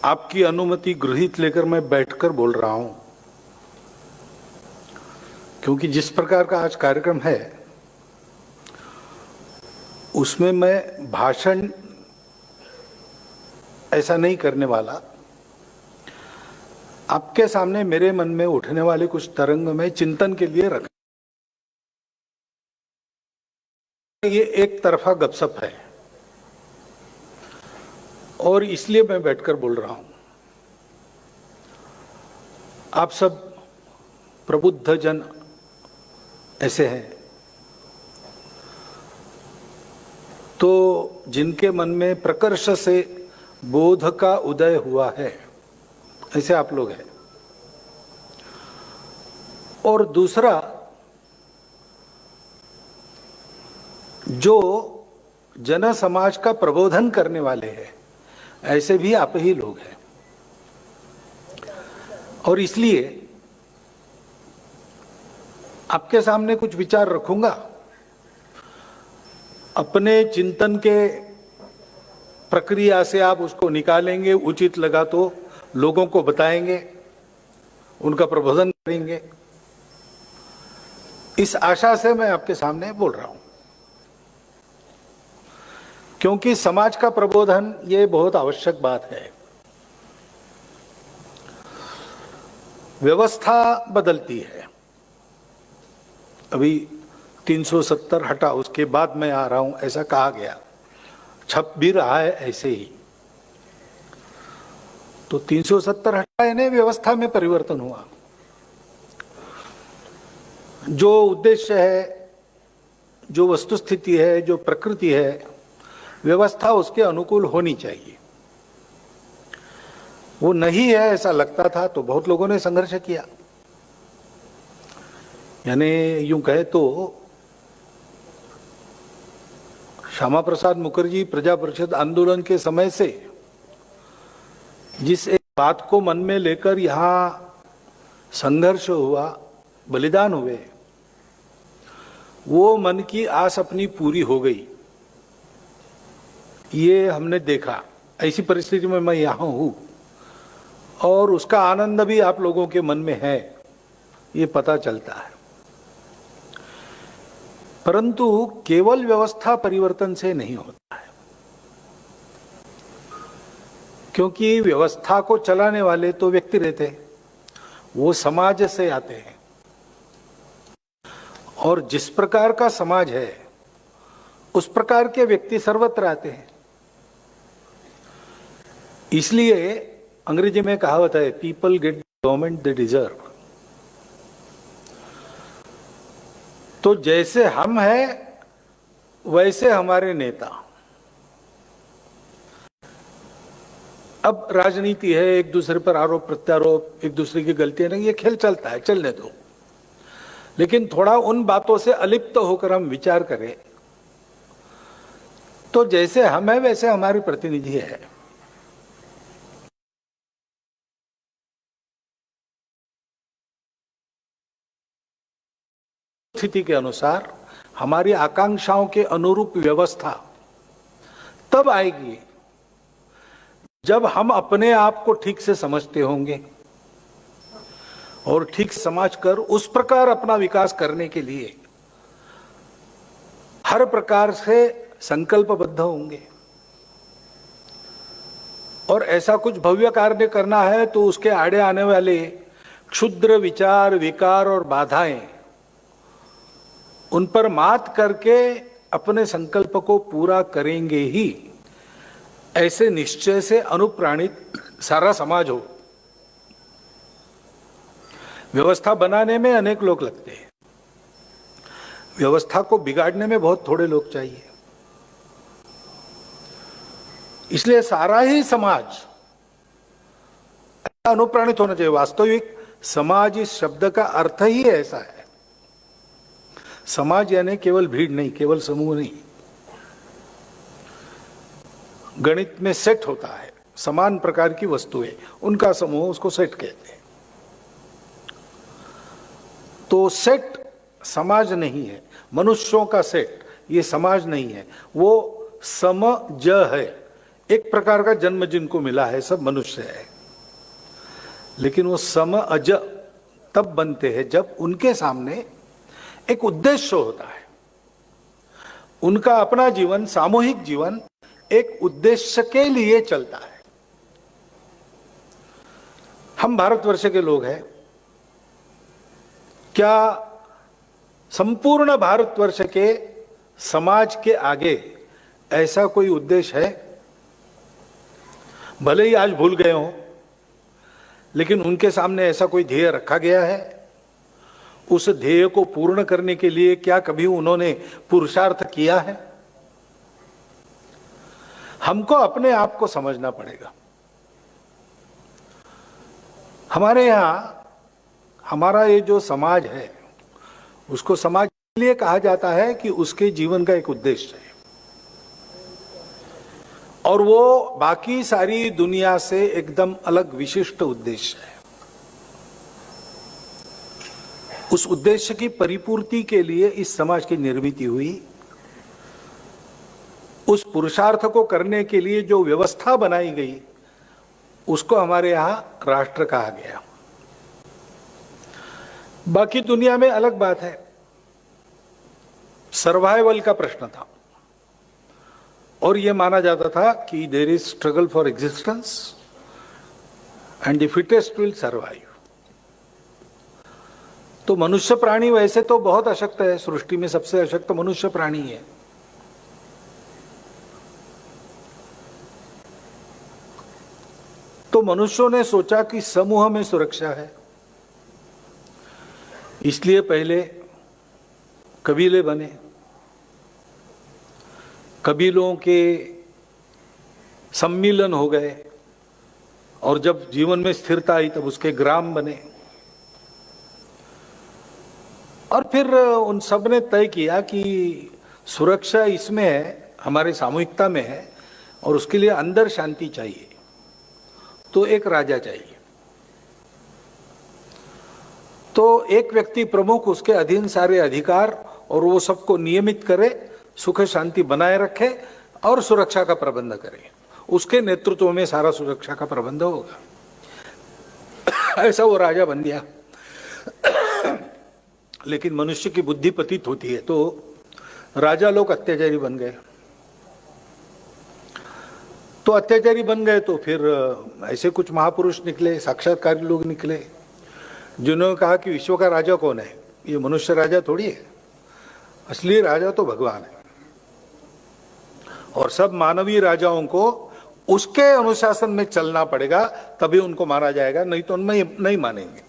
आपकी अनुमति गृहीत लेकर मैं बैठकर बोल रहा हूं, क्योंकि जिस प्रकार का आज कार्यक्रम है उसमें मैं भाषण ऐसा नहीं करने वाला। आपके सामने मेरे मन में उठने वाले कुछ तरंग में चिंतन के लिए रख, ये एक तरफा गपसप है और इसलिए मैं बैठकर बोल रहा हूं। आप सब प्रबुद्ध जन ऐसे हैं तो जिनके मन में प्रकर्ष से बोध का उदय हुआ है, ऐसे आप लोग हैं। और दूसरा, जो जन समाज का प्रबोधन करने वाले हैं, ऐसे भी आप ही लोग हैं। और इसलिए आपके सामने कुछ विचार रखूंगा, अपने चिंतन के प्रक्रिया से आप उसको निकालेंगे, उचित लगा तो लोगों को बताएंगे, उनका प्रबोधन करेंगे। इस आशा से मैं आपके सामने बोल रहा हूं, क्योंकि समाज का प्रबोधन ये बहुत आवश्यक बात है। व्यवस्था बदलती है, अभी 370 हटा, उसके बाद मैं आ रहा हूं ऐसा कहा गया, छप भी रहा है ऐसे ही। तो 370 हटा यानी व्यवस्था में परिवर्तन हुआ। जो उद्देश्य है, जो वस्तुस्थिति है, जो प्रकृति है, व्यवस्था उसके अनुकूल होनी चाहिए। वो नहीं है ऐसा लगता था तो बहुत लोगों ने संघर्ष किया। यानी यूं कहे तो श्यामा प्रसाद मुखर्जी प्रजा परिषद आंदोलन के समय से जिस एक बात को मन में लेकर यहां संघर्ष हुआ, बलिदान हुए, वो मन की आस अपनी पूरी हो गई, ये हमने देखा। ऐसी परिस्थिति में मैं यहां हूं और उसका आनंद भी आप लोगों के मन में है, ये पता चलता है। परंतु केवल व्यवस्था परिवर्तन से नहीं होता है, क्योंकि व्यवस्था को चलाने वाले तो व्यक्ति रहते हैं, वो समाज से आते हैं। और जिस प्रकार का समाज है उस प्रकार के व्यक्ति सर्वत्र आते हैं। इसलिए अंग्रेजी में कहावत है, people get government they deserve. तो जैसे हम हैं वैसे हमारे नेता। अब राजनीति है, एक दूसरे पर आरोप प्रत्यारोप, एक दूसरे की गलतियां नहीं, ये खेल चलता है, चलने दो। लेकिन थोड़ा उन बातों से अलिप्त होकर हम विचार करें तो जैसे हम हैं वैसे हमारी प्रतिनिधि है। स्थिति के अनुसार हमारी आकांक्षाओं के अनुरूप व्यवस्था तब आएगी जब हम अपने आप को ठीक से समझते होंगे और ठीक समझकर उस प्रकार अपना विकास करने के लिए हर प्रकार से संकल्पबद्ध होंगे। और ऐसा कुछ भव्य कार्य करना है तो उसके आड़े आने वाले क्षुद्र विचार, विकार और बाधाएं, उन पर मात करके अपने संकल्प को पूरा करेंगे ही, ऐसे निश्चय से अनुप्राणित सारा समाज हो। व्यवस्था बनाने में अनेक लोग लगते हैं, व्यवस्था को बिगाड़ने में बहुत थोड़े लोग चाहिए। इसलिए सारा ही समाज अनुप्राणित होना चाहिए। वास्तविक समाज इस शब्द का अर्थ ही ऐसा है। समाज यानी केवल भीड़ नहीं, केवल समूह नहीं। गणित में सेट होता है, समान प्रकार की वस्तुएं, उनका समूह, उसको सेट कहते हैं। तो सेट समाज नहीं है, मनुष्यों का सेट ये समाज नहीं है, वो समज है, एक प्रकार का जन्म जिनको मिला है, सब मनुष्य है, लेकिन वो सम अज तब बनते हैं जब उनके सामने एक उद्देश्य होता है। उनका अपना जीवन, सामूहिक जीवन एक उद्देश्य के लिए चलता है। हम भारतवर्ष के लोग हैं, क्या संपूर्ण भारतवर्ष के समाज के आगे ऐसा कोई उद्देश्य है? भले ही आज भूल गए हों, लेकिन उनके सामने ऐसा कोई ध्येय रखा गया है? उस ध्येय को पूर्ण करने के लिए क्या कभी उन्होंने पुरुषार्थ किया है? हमको अपने आप को समझना पड़ेगा। हमारे यहां हमारा ये जो समाज है, उसको समाज इसलिए कहा जाता है कि उसके जीवन का एक उद्देश्य है, और वो बाकी सारी दुनिया से एकदम अलग विशिष्ट उद्देश्य है। उस उद्देश्य की परिपूर्ति के लिए इस समाज की निर्मित हुई। उस पुरुषार्थ को करने के लिए जो व्यवस्था बनाई गई, उसको हमारे यहां राष्ट्र कहा गया। बाकी दुनिया में अलग बात है, सर्वाइवल का प्रश्न था, और यह माना जाता था कि there is struggle for existence and the fittest will survive. तो मनुष्य प्राणी वैसे तो बहुत अशक्त है, सृष्टि में सबसे अशक्त मनुष्य प्राणी है। तो मनुष्यों ने सोचा कि समूह में सुरक्षा है, इसलिए पहले कबीले बने, कबीलों के सम्मिलन हो गए, और जब जीवन में स्थिरता आई तब उसके ग्राम बने। और फिर उन सब ने तय किया कि सुरक्षा इसमें है, हमारे सामूहिकता में है, और उसके लिए अंदर शांति चाहिए, तो एक राजा चाहिए। तो एक व्यक्ति प्रमुख, उसके अधीन सारे अधिकार, और वो सबको नियमित करे, सुख शांति बनाए रखे और सुरक्षा का प्रबंध करे। उसके नेतृत्व में सारा सुरक्षा का प्रबंध होगा। ऐसा वो राजा बन गया। लेकिन मनुष्य की बुद्धि पतित होती है, तो राजा लोग अत्याचारी बन गए। तो अत्याचारी बन गए तो फिर ऐसे कुछ महापुरुष निकले, साक्षात्कारी लोग निकले, जिन्होंने कहा कि विश्व का राजा कौन है? ये मनुष्य राजा थोड़ी है, असली राजा तो भगवान है, और सब मानवीय राजाओं को उसके अनुशासन में चलना पड़ेगा, तभी उनको माना जाएगा, नहीं तो उनमें नहीं मानेंगे।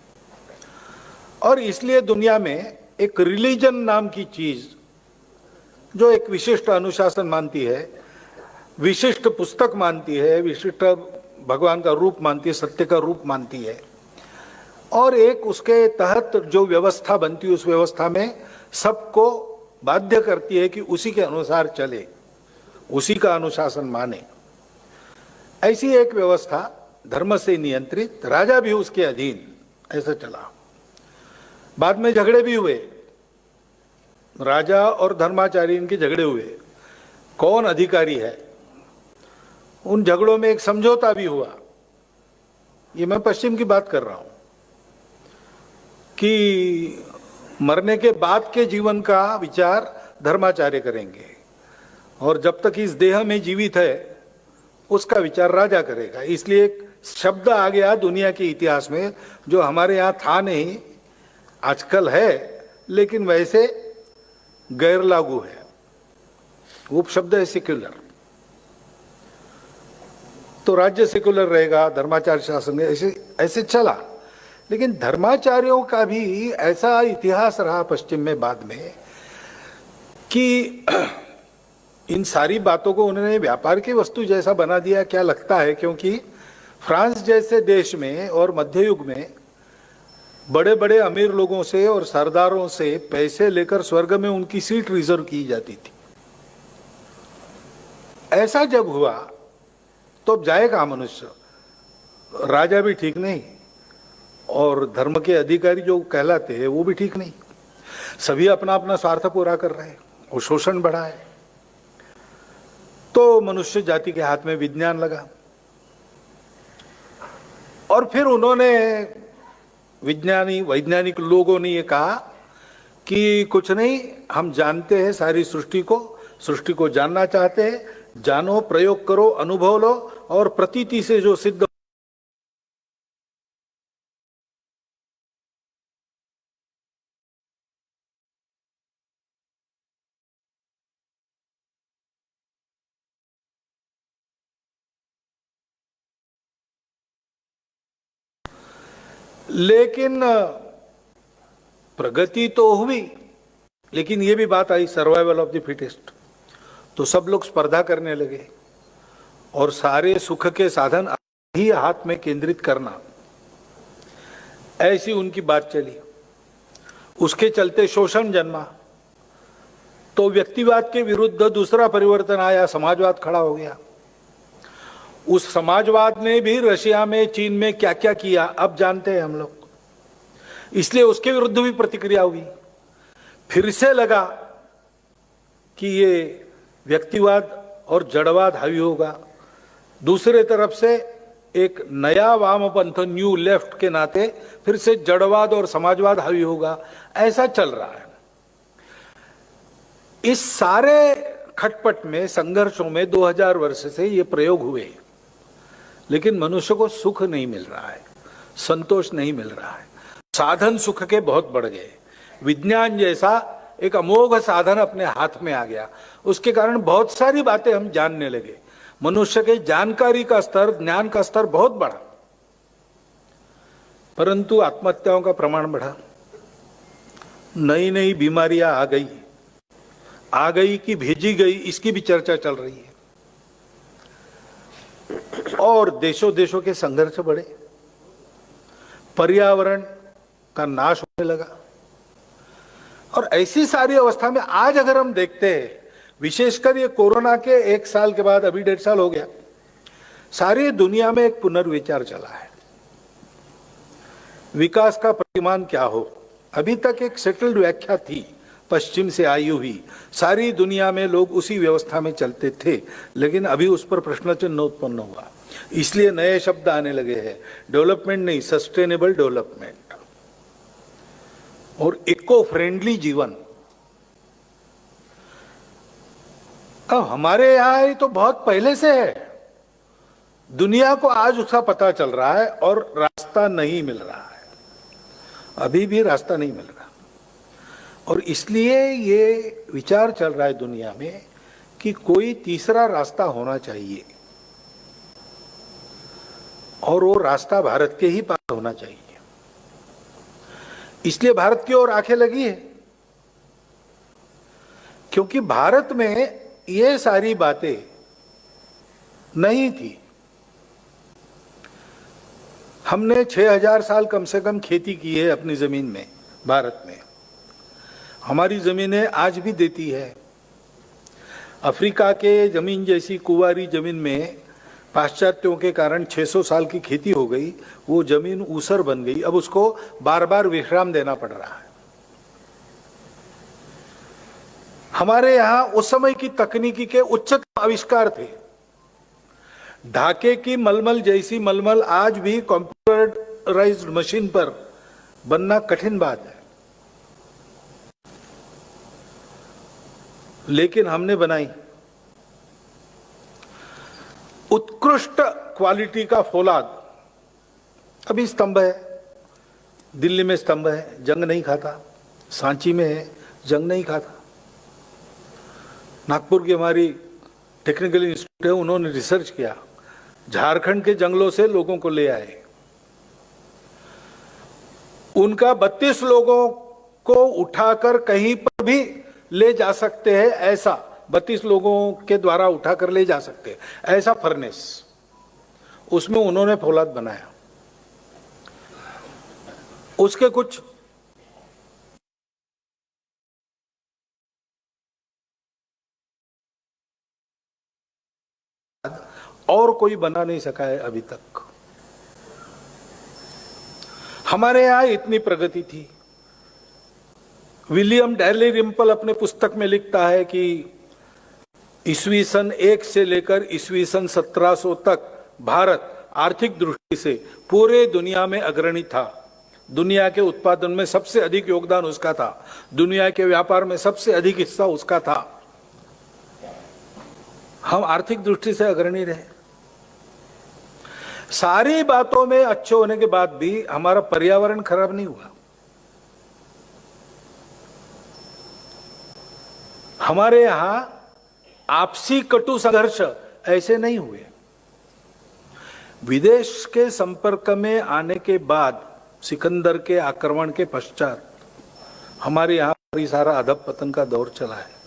और इसलिए दुनिया में एक रिलीजन नाम की चीज, जो एक विशिष्ट अनुशासन मानती है, विशिष्ट पुस्तक मानती है, विशिष्ट भगवान का रूप मानती है, सत्य का रूप मानती है, और एक उसके तहत जो व्यवस्था बनती है, उस व्यवस्था में सबको बाध्य करती है कि उसी के अनुसार चले, उसी का अनुशासन माने। ऐसी एक व्यवस्था धर्म से नियंत्रित, राजा भी उसके अधीन, ऐसा चला। बाद में झगड़े भी हुए, राजा और धर्माचार्य इनके झगड़े हुए, कौन अधिकारी है। उन झगड़ों में एक समझौता भी हुआ, ये मैं पश्चिम की बात कर रहा हूं, कि मरने के बाद के जीवन का विचार धर्माचार्य करेंगे, और जब तक इस देह में जीवित है उसका विचार राजा करेगा। इसलिए एक शब्द आ गया दुनिया के इतिहास में, जो हमारे यहाँ था नहीं, आजकल है, लेकिन वैसे गैर लागू है। वो शब्द है सेक्युलर। तो राज्य सेक्युलर रहेगा, धर्माचार्य शासन, ऐसे ऐसे चला। लेकिन धर्माचार्यों का भी ऐसा इतिहास रहा पश्चिम में बाद में, कि इन सारी बातों को उन्होंने व्यापार की वस्तु जैसा बना दिया। क्या लगता है, क्योंकि फ्रांस जैसे देश में और मध्य युग में बड़े बड़े अमीर लोगों से और सरदारों से पैसे लेकर स्वर्ग में उनकी सीट रिजर्व की जाती थी। ऐसा जब हुआ तो अब जाएगा मनुष्य, राजा भी ठीक नहीं और धर्म के अधिकारी जो कहलाते हैं वो भी ठीक नहीं। सभी अपना अपना स्वार्थ पूरा कर रहे हैं और शोषण बढ़ा है। तो मनुष्य जाति के हाथ में विज्ञान लगा और फिर उन्होंने वैज्ञानिक लोगों ने ये कहा कि कुछ नहीं, हम जानते हैं सारी सृष्टि को जानना चाहते हैं, जानो, प्रयोग करो, अनुभव लो और प्रतीति से जो सिद्ध लेकिन प्रगति तो हुई, लेकिन ये भी बात आई सर्वाइवल ऑफ द फिटेस्ट। तो सब लोग स्पर्धा करने लगे और सारे सुख के साधन ही हाथ में केंद्रित करना, ऐसी उनकी बात चली। उसके चलते शोषण जन्मा, तो व्यक्तिवाद के विरुद्ध दूसरा परिवर्तन आया, समाजवाद खड़ा हो गया। उस समाजवाद ने भी रशिया में, चीन में क्या क्या किया अब जानते हैं हम लोग, इसलिए उसके विरुद्ध भी प्रतिक्रिया हुई। फिर से लगा कि ये व्यक्तिवाद और जड़वाद हावी होगा। दूसरे तरफ से एक नया वामपंथ, न्यू लेफ्ट के नाते फिर से जड़वाद और समाजवाद हावी होगा, ऐसा चल रहा है। इस सारे खटपट में, संघर्षों में 2000 वर्ष से ये प्रयोग हुए, लेकिन मनुष्य को सुख नहीं मिल रहा है, संतोष नहीं मिल रहा है। साधन सुख के बहुत बढ़ गए। विज्ञान जैसा एक अमोघ साधन अपने हाथ में आ गया, उसके कारण बहुत सारी बातें हम जानने लगे। मनुष्य के जानकारी का स्तर, ज्ञान का स्तर बहुत बढ़ा, परंतु आत्महत्याओं का प्रमाण बढ़ा। नई नई बीमारियां आ गई कि भेजी गई, इसकी भी चर्चा चल रही है। और देशों देशों के संघर्ष बढ़े, पर्यावरण का नाश होने लगा। और ऐसी सारी अवस्था में आज अगर हम देखते हैं, विशेषकर ये कोरोना के 1 साल के बाद, अभी 1.5 साल हो गया, सारी दुनिया में एक पुनर्विचार चला है। विकास का प्रतिमान क्या हो, अभी तक एक सेटल्ड व्याख्या थी, पश्चिम से आई हुई, सारी दुनिया में लोग उसी व्यवस्था में चलते थे, लेकिन अभी उस पर प्रश्न चिन्ह उत्पन्न हुआ। इसलिए नए शब्द आने लगे हैं, डेवलपमेंट नहीं, सस्टेनेबल डेवलपमेंट और इको फ्रेंडली जीवन। अब हमारे यहां ये तो बहुत पहले से है, दुनिया को आज उसका पता चल रहा है और रास्ता नहीं मिल रहा है, अभी भी रास्ता नहीं मिल रहा। और इसलिए ये विचार चल रहा है दुनिया में कि कोई तीसरा रास्ता होना चाहिए, और वो रास्ता भारत के ही पास होना चाहिए। इसलिए भारत की ओर आंखें लगी है, क्योंकि भारत में ये सारी बातें नहीं थी। हमने 6000 साल कम से कम खेती की है अपनी जमीन में, भारत में। हमारी जमीनें आज भी देती है। अफ्रीका के जमीन जैसी कुंवारी जमीन में पाश्चात्यों के कारण 600 साल की खेती हो गई, वो जमीन ऊसर बन गई, अब उसको बार बार विश्राम देना पड़ रहा है। हमारे यहां उस समय की तकनीकी के उच्चतम आविष्कार थे। ढाके की मलमल जैसी मलमल आज भी कंप्यूटराइज्ड मशीन पर बनना कठिन बात है, लेकिन हमने बनाई। उत्कृष्ट क्वालिटी का फौलाद अभी स्तंभ है, दिल्ली में स्तंभ है, जंग नहीं खाता। सांची में है, जंग नहीं खाता। नागपुर की हमारी टेक्निकल इंस्टीट्यूट है, उन्होंने रिसर्च किया, झारखंड के जंगलों से लोगों को ले आए। उनका 32 लोगों को उठाकर कहीं पर भी ले जा सकते हैं, ऐसा 32 लोगों के द्वारा उठाकर ले जा सकते हैं, ऐसा फर्नेस, उसमें उन्होंने फौलाद बनाया। उसके कुछ और कोई बना नहीं सका है अभी तक। हमारे यहां इतनी प्रगति थी। विलियम डैली रिम्पल अपने पुस्तक में लिखता है कि ईस्वी सन 1 से लेकर ईस्वी सन 1700 तक भारत आर्थिक दृष्टि से पूरे दुनिया में अग्रणी था। दुनिया के उत्पादन में सबसे अधिक योगदान उसका था, दुनिया के व्यापार में सबसे अधिक हिस्सा उसका था। हम आर्थिक दृष्टि से अग्रणी रहे। सारी बातों में अच्छे होने के बाद भी हमारा पर्यावरण खराब नहीं हुआ। हमारे यहां आपसी कटु संघर्ष ऐसे नहीं हुए। विदेश के संपर्क में आने के बाद, सिकंदर के आक्रमण के पश्चात हमारे यहां सारा अधपतन का दौर चला है।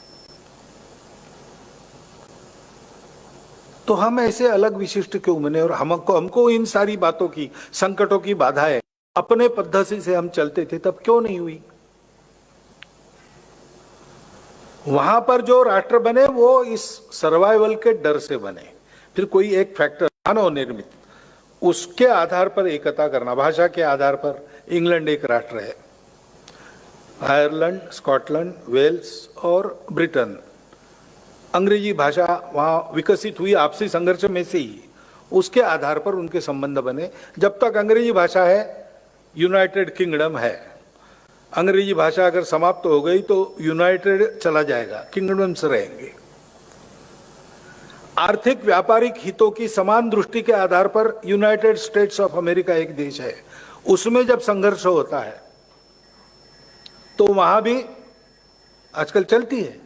तो हम ऐसे अलग विशिष्ट क्यों बने? और हमको इन सारी बातों की, संकटों की बाधाएं अपने पद्धति से हम चलते थे, तब क्यों नहीं हुई? वहां पर जो राष्ट्र बने वो इस सर्वाइवल के डर से बने। फिर कोई एक फैक्टर मानव निर्मित, उसके आधार पर एकता करना। भाषा के आधार पर इंग्लैंड एक राष्ट्र है, आयरलैंड, स्कॉटलैंड, वेल्स और ब्रिटेन। अंग्रेजी भाषा वहां विकसित हुई आपसी संघर्ष में से ही, उसके आधार पर उनके संबंध बने। जब तक अंग्रेजी भाषा है, यूनाइटेड किंगडम है। अंग्रेजी भाषा अगर समाप्त हो गई तो यूनाइटेड चला जाएगा, किंगडम्स रहेंगे। आर्थिक व्यापारिक हितों की समान दृष्टि के आधार पर यूनाइटेड स्टेट्स ऑफ अमेरिका एक देश है, उसमें जब संघर्ष होता है तो वहां भी आजकल चलती है।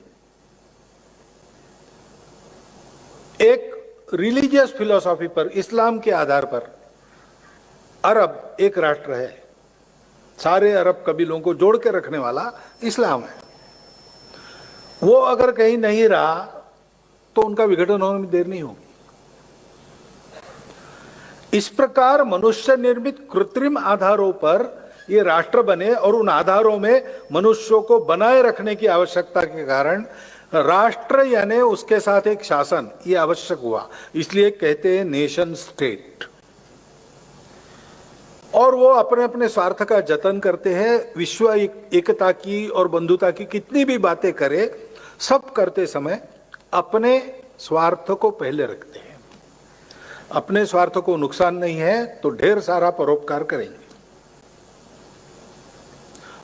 एक रिलीजियस फिलॉसफी पर, इस्लाम के आधार पर अरब एक राष्ट्र है। सारे अरब कबीलों को जोड़ के रखने वाला इस्लाम है। वो अगर कहीं नहीं रहा तो उनका विघटन होने में देर नहीं होगी। इस प्रकार मनुष्य निर्मित कृत्रिम आधारों पर ये राष्ट्र बने और उन आधारों में मनुष्यों को बनाए रखने की आवश्यकता के कारण राष्ट्र यानी उसके साथ एक शासन ये आवश्यक हुआ। इसलिए कहते हैं नेशन स्टेट। और वो अपने अपने स्वार्थ का जतन करते हैं। विश्व एकता की और बंधुता की कितनी भी बातें करे, सब करते समय अपने स्वार्थ को पहले रखते हैं। अपने स्वार्थ को नुकसान नहीं है तो ढेर सारा परोपकार करेंगे।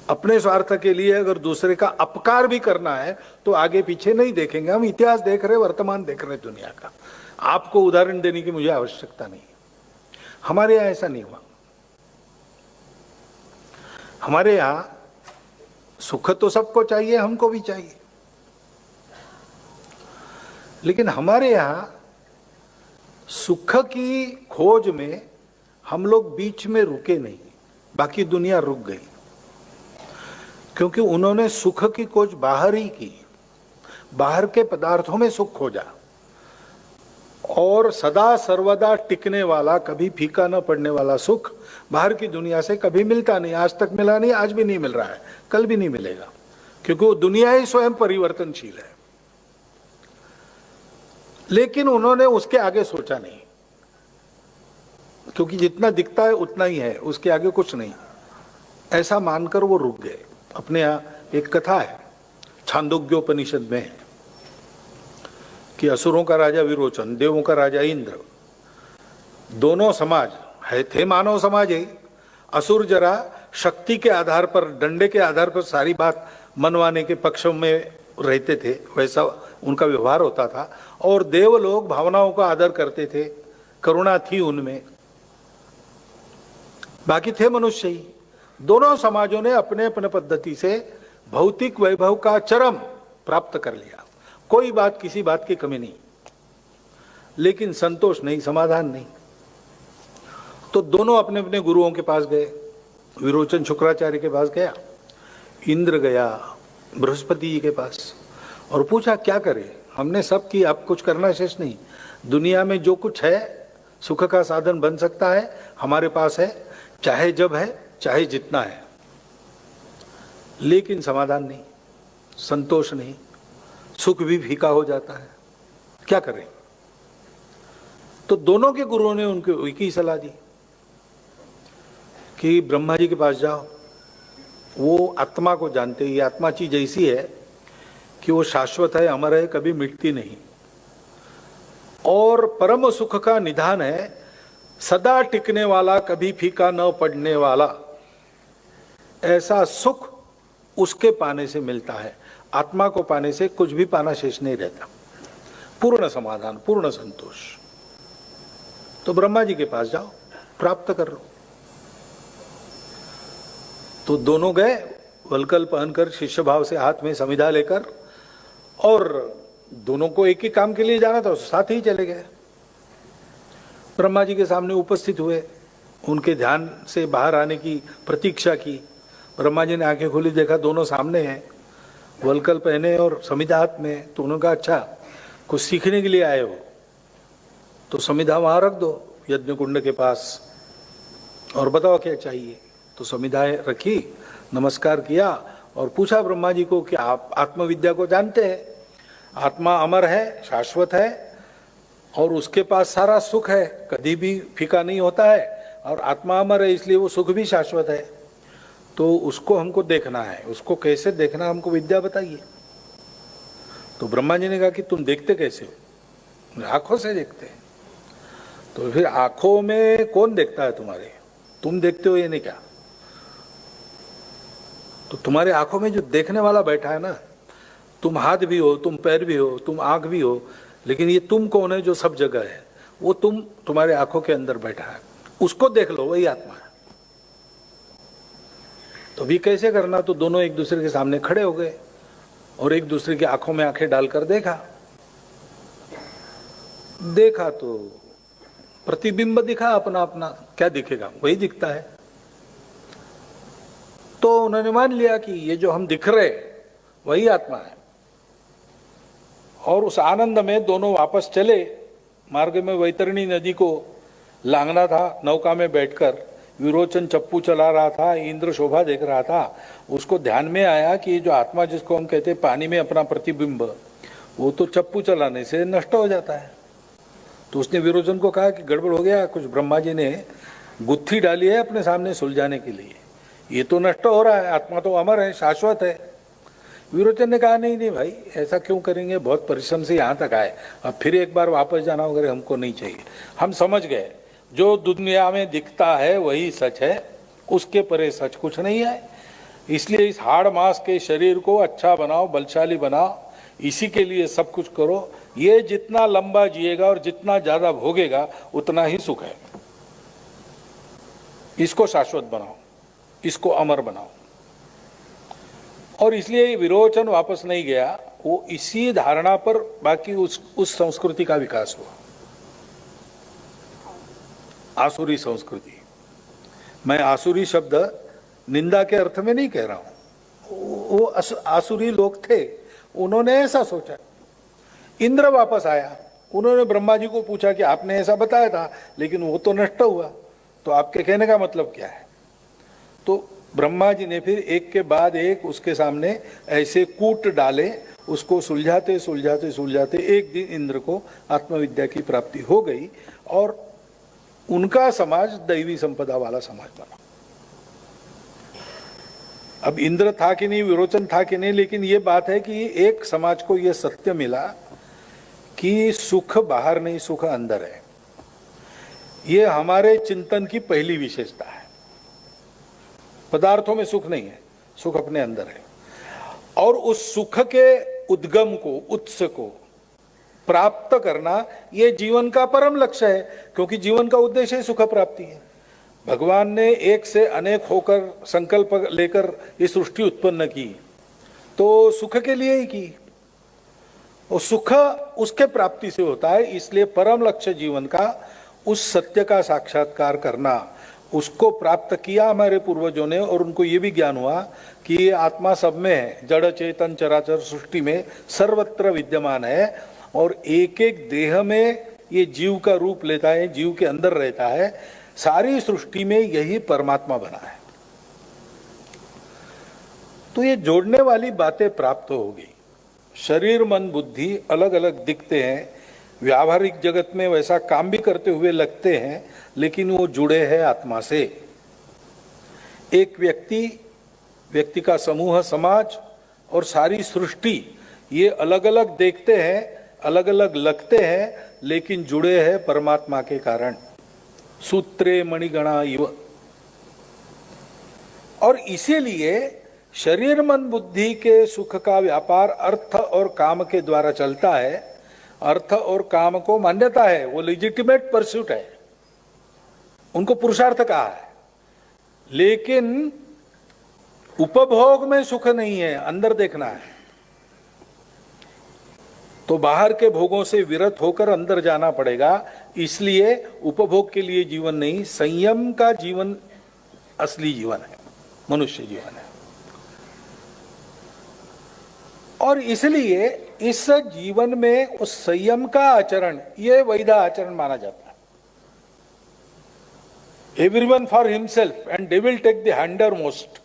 अपने स्वार्थ के लिए अगर दूसरे का अपकार भी करना है तो आगे पीछे नहीं देखेंगे। हम इतिहास देख रहे, वर्तमान देख रहे दुनिया का। आपको उदाहरण देने की मुझे आवश्यकता नहीं। हमारे यहां ऐसा नहीं हुआ। हमारे यहां सुख तो सबको चाहिए, हमको भी चाहिए, लेकिन हमारे यहां सुख की खोज में हम लोग बीच में रुके नहीं, बाकी दुनिया रुक गई। क्योंकि उन्होंने सुख की खोज बाहर ही की, बाहर के पदार्थों में सुख खोजा। और सदा सर्वदा टिकने वाला, कभी फीका न पड़ने वाला सुख बाहर की दुनिया से कभी मिलता नहीं। आज तक मिला नहीं, आज भी नहीं मिल रहा है, कल भी नहीं मिलेगा, क्योंकि वो दुनिया ही स्वयं परिवर्तनशील है। लेकिन उन्होंने उसके आगे सोचा नहीं, क्योंकि जितना दिखता है उतना ही है, उसके आगे कुछ नहीं, ऐसा मानकर वो रुक गए। अपने यहां एक कथा है छांदोग्योपनिषद में कि असुरों का राजा विरोचन, देवों का राजा इंद्र, दोनों समाज है, थे मानव समाज ही। असुर जरा शक्ति के आधार पर, डंडे के आधार पर सारी बात मनवाने के पक्ष में रहते थे, वैसा उनका व्यवहार होता था। और देव लोग भावनाओं का आदर करते थे, करुणा थी उनमें, बाकी थे मनुष्य ही। दोनों समाजों ने अपने अपने पद्धति से भौतिक वैभव का चरम प्राप्त कर लिया, कोई बात किसी बात की कमी नहीं, लेकिन संतोष नहीं, समाधान नहीं। तो दोनों अपने अपने गुरुओं के पास गए। विरोचन शुक्राचार्य के पास गया, इंद्र गया बृहस्पति जी के पास और पूछा क्या करें, हमने सब की, अब कुछ करना शेष नहीं। दुनिया में जो कुछ है सुख का साधन बन सकता है, हमारे पास है, चाहे जब है चाहे जितना है, लेकिन समाधान नहीं, संतोष नहीं, सुख भी फीका हो जाता है, क्या करें। तो दोनों के गुरुओं ने उनको एक ही सलाह दी कि ब्रह्मा जी के पास जाओ, वो आत्मा को जानते। ये आत्मा चीज ऐसी है कि वो शाश्वत है, अमर है, कभी मिटती नहीं, और परम सुख का निधान है सदा टिकने वाला, कभी फीका न पड़ने वाला। ऐसा सुख उसके पाने से मिलता है, आत्मा को पाने से कुछ भी पाना शेष नहीं रहता। पूर्ण समाधान, पूर्ण संतोष। तो ब्रह्मा जी के पास जाओ, प्राप्त कर लो। तो दोनों गए वलकल पहनकर, शिष्य भाव से हाथ में समिधा लेकर, और दोनों को एक ही काम के लिए जाना था, साथ ही चले गए। ब्रह्मा जी के सामने उपस्थित हुए, उनके ध्यान से बाहर आने की प्रतीक्षा की। ब्रह्मा जी ने आंखें खोली, देखा दोनों सामने हैं, वलकल पहने और समिधा हाथ में। तो उन्होंने कहा अच्छा, कुछ सीखने के लिए आए हो तो समिधा वहां रख दो यज्ञ कुंड के पास, और बताओ क्या चाहिए। तो समिधाएं रखी, नमस्कार किया और पूछा ब्रह्मा जी को कि आप आत्मविद्या को जानते हैं, आत्मा अमर है, शाश्वत है, और उसके पास सारा सुख है, कभी भी फीका नहीं होता है, और आत्मा अमर है इसलिए वो सुख भी शाश्वत है। तो उसको हमको देखना है, उसको कैसे देखना, हमको विद्या बताइए। तो ब्रह्मा जी ने कहा कि तुम देखते कैसे हो? आंखों से देखते हैं। तो फिर आंखों में कौन देखता है तुम्हारे? तुम देखते हो ये नहीं क्या? तो तुम्हारे आंखों में जो देखने वाला बैठा है ना, तुम हाथ भी हो, तुम पैर भी हो, तुम आंख भी हो, लेकिन ये तुम कौन है जो सब जगह है? वो तुम्हारे आंखों के अंदर बैठा है, उसको देख लो, वही आत्मा है। तो भी कैसे करना? तो दोनों एक दूसरे के सामने खड़े हो गए और एक दूसरे की आंखों में आंखें डालकर देखा तो प्रतिबिंब दिखा अपना अपना। क्या दिखेगा? वही दिखता है। तो उन्होंने मान लिया कि ये जो हम दिख रहे वही आत्मा है, और उस आनंद में दोनों वापस चले। मार्ग में वैतरणी नदी को लांघना था, नौका में बैठकर विरोचन चप्पू चला रहा था, इंद्र शोभा देख रहा था। उसको ध्यान में आया कि जो आत्मा जिसको हम कहते हैं पानी में अपना प्रतिबिंब, वो तो चप्पू चलाने से नष्ट हो जाता है। तो उसने विरोचन को कहा कि गड़बड़ हो गया, कुछ ब्रह्मा जी ने गुत्थी डाली है अपने सामने सुलझाने के लिए, ये तो नष्ट हो रहा है, आत्मा तो अमर है, शाश्वत है। विरोचन ने कहा नहीं नहीं भाई, ऐसा क्यों करेंगे, बहुत परिश्रम से यहाँ तक आए, अब फिर एक बार वापस जाना वगैरह हमको नहीं चाहिए। हम समझ गए जो दुनिया में दिखता है वही सच है, उसके परे सच कुछ नहीं है। इसलिए इस हाड़ मांस के शरीर को अच्छा बनाओ, बलशाली बनाओ, इसी के लिए सब कुछ करो। ये जितना लंबा जिएगा और जितना ज्यादा भोगेगा उतना ही सुख है। इसको शाश्वत बनाओ, इसको अमर बनाओ। और इसलिए विरोचन वापस नहीं गया, वो इसी धारणा पर बाकी उस संस्कृति का विकास हुआ, आसुरी संस्कृति। मैं आसुरी शब्द निंदा के अर्थ में नहीं कह रहा हूं, वो आसुरी लोग थे, उन्होंने ऐसा सोचा। इंद्र वापस आया, उन्होंने ब्रह्मा जी को पूछा कि आपने ऐसा बताया था लेकिन वो तो नष्ट हुआ, तो आपके कहने का मतलब क्या है? तो ब्रह्मा जी ने फिर एक के बाद एक उसके सामने ऐसे कूट डाले, उसको सुलझाते सुलझाते सुलझाते एक दिन इंद्र को आत्मविद्या की प्राप्ति हो गई, और उनका समाज दैवी संपदा वाला समाज बना। अब इंद्र था कि नहीं, विरोचन था कि नहीं, लेकिन ये बात है कि एक समाज को यह सत्य मिला कि सुख बाहर नहीं, सुख अंदर है। ये हमारे चिंतन की पहली विशेषता है। पदार्थों में सुख नहीं है, सुख अपने अंदर है। और उस सुख के उद्गम को, उत्स को प्राप्त करना, ये जीवन का परम लक्ष्य है, क्योंकि जीवन का उद्देश्य ही सुख प्राप्ति है। भगवान ने एक से अनेक होकर संकल्प लेकर ये सृष्टि उत्पन्न की, तो सुख के लिए ही की, और सुख उसके प्राप्ति से होता है। इसलिए परम लक्ष्य जीवन का उस सत्य का साक्षात्कार करना, उसको प्राप्त किया हमारे पूर्वजों ने, और उनको ये भी ज्ञान हुआ कि ये आत्मा सब में है, जड़ चेतन चराचर सृष्टि में सर्वत्र विद्यमान है, और एक एक देह में ये जीव का रूप लेता है, जीव के अंदर रहता है। सारी सृष्टि में यही परमात्मा बना है। तो ये जोड़ने वाली बातें प्राप्त होगी। शरीर मन बुद्धि अलग अलग दिखते हैं, व्यावहारिक जगत में वैसा काम भी करते हुए लगते हैं, लेकिन वो जुड़े हैं आत्मा से। एक व्यक्ति का समूह, समाज और सारी सृष्टि, ये अलग अलग देखते हैं अलग अलग लगते हैं लेकिन जुड़े हैं परमात्मा के कारण। सूत्रे मणिगणा इव। और इसीलिए शरीर मन बुद्धि के सुख का व्यापार अर्थ और काम के द्वारा चलता है। अर्थ और काम को मान्यता है, वो लेजिटिमेट परस्यूट है, उनको पुरुषार्थ कहा है। लेकिन उपभोग में सुख नहीं है, अंदर देखना है। तो बाहर के भोगों से विरत होकर अंदर जाना पड़ेगा। इसलिए उपभोग के लिए जीवन नहीं, संयम का जीवन असली जीवन है, मनुष्य जीवन है। और इसलिए इस जीवन में उस संयम का आचरण, ये वैधा आचरण माना जाता है। Everyone for himself and they will take the hindmost,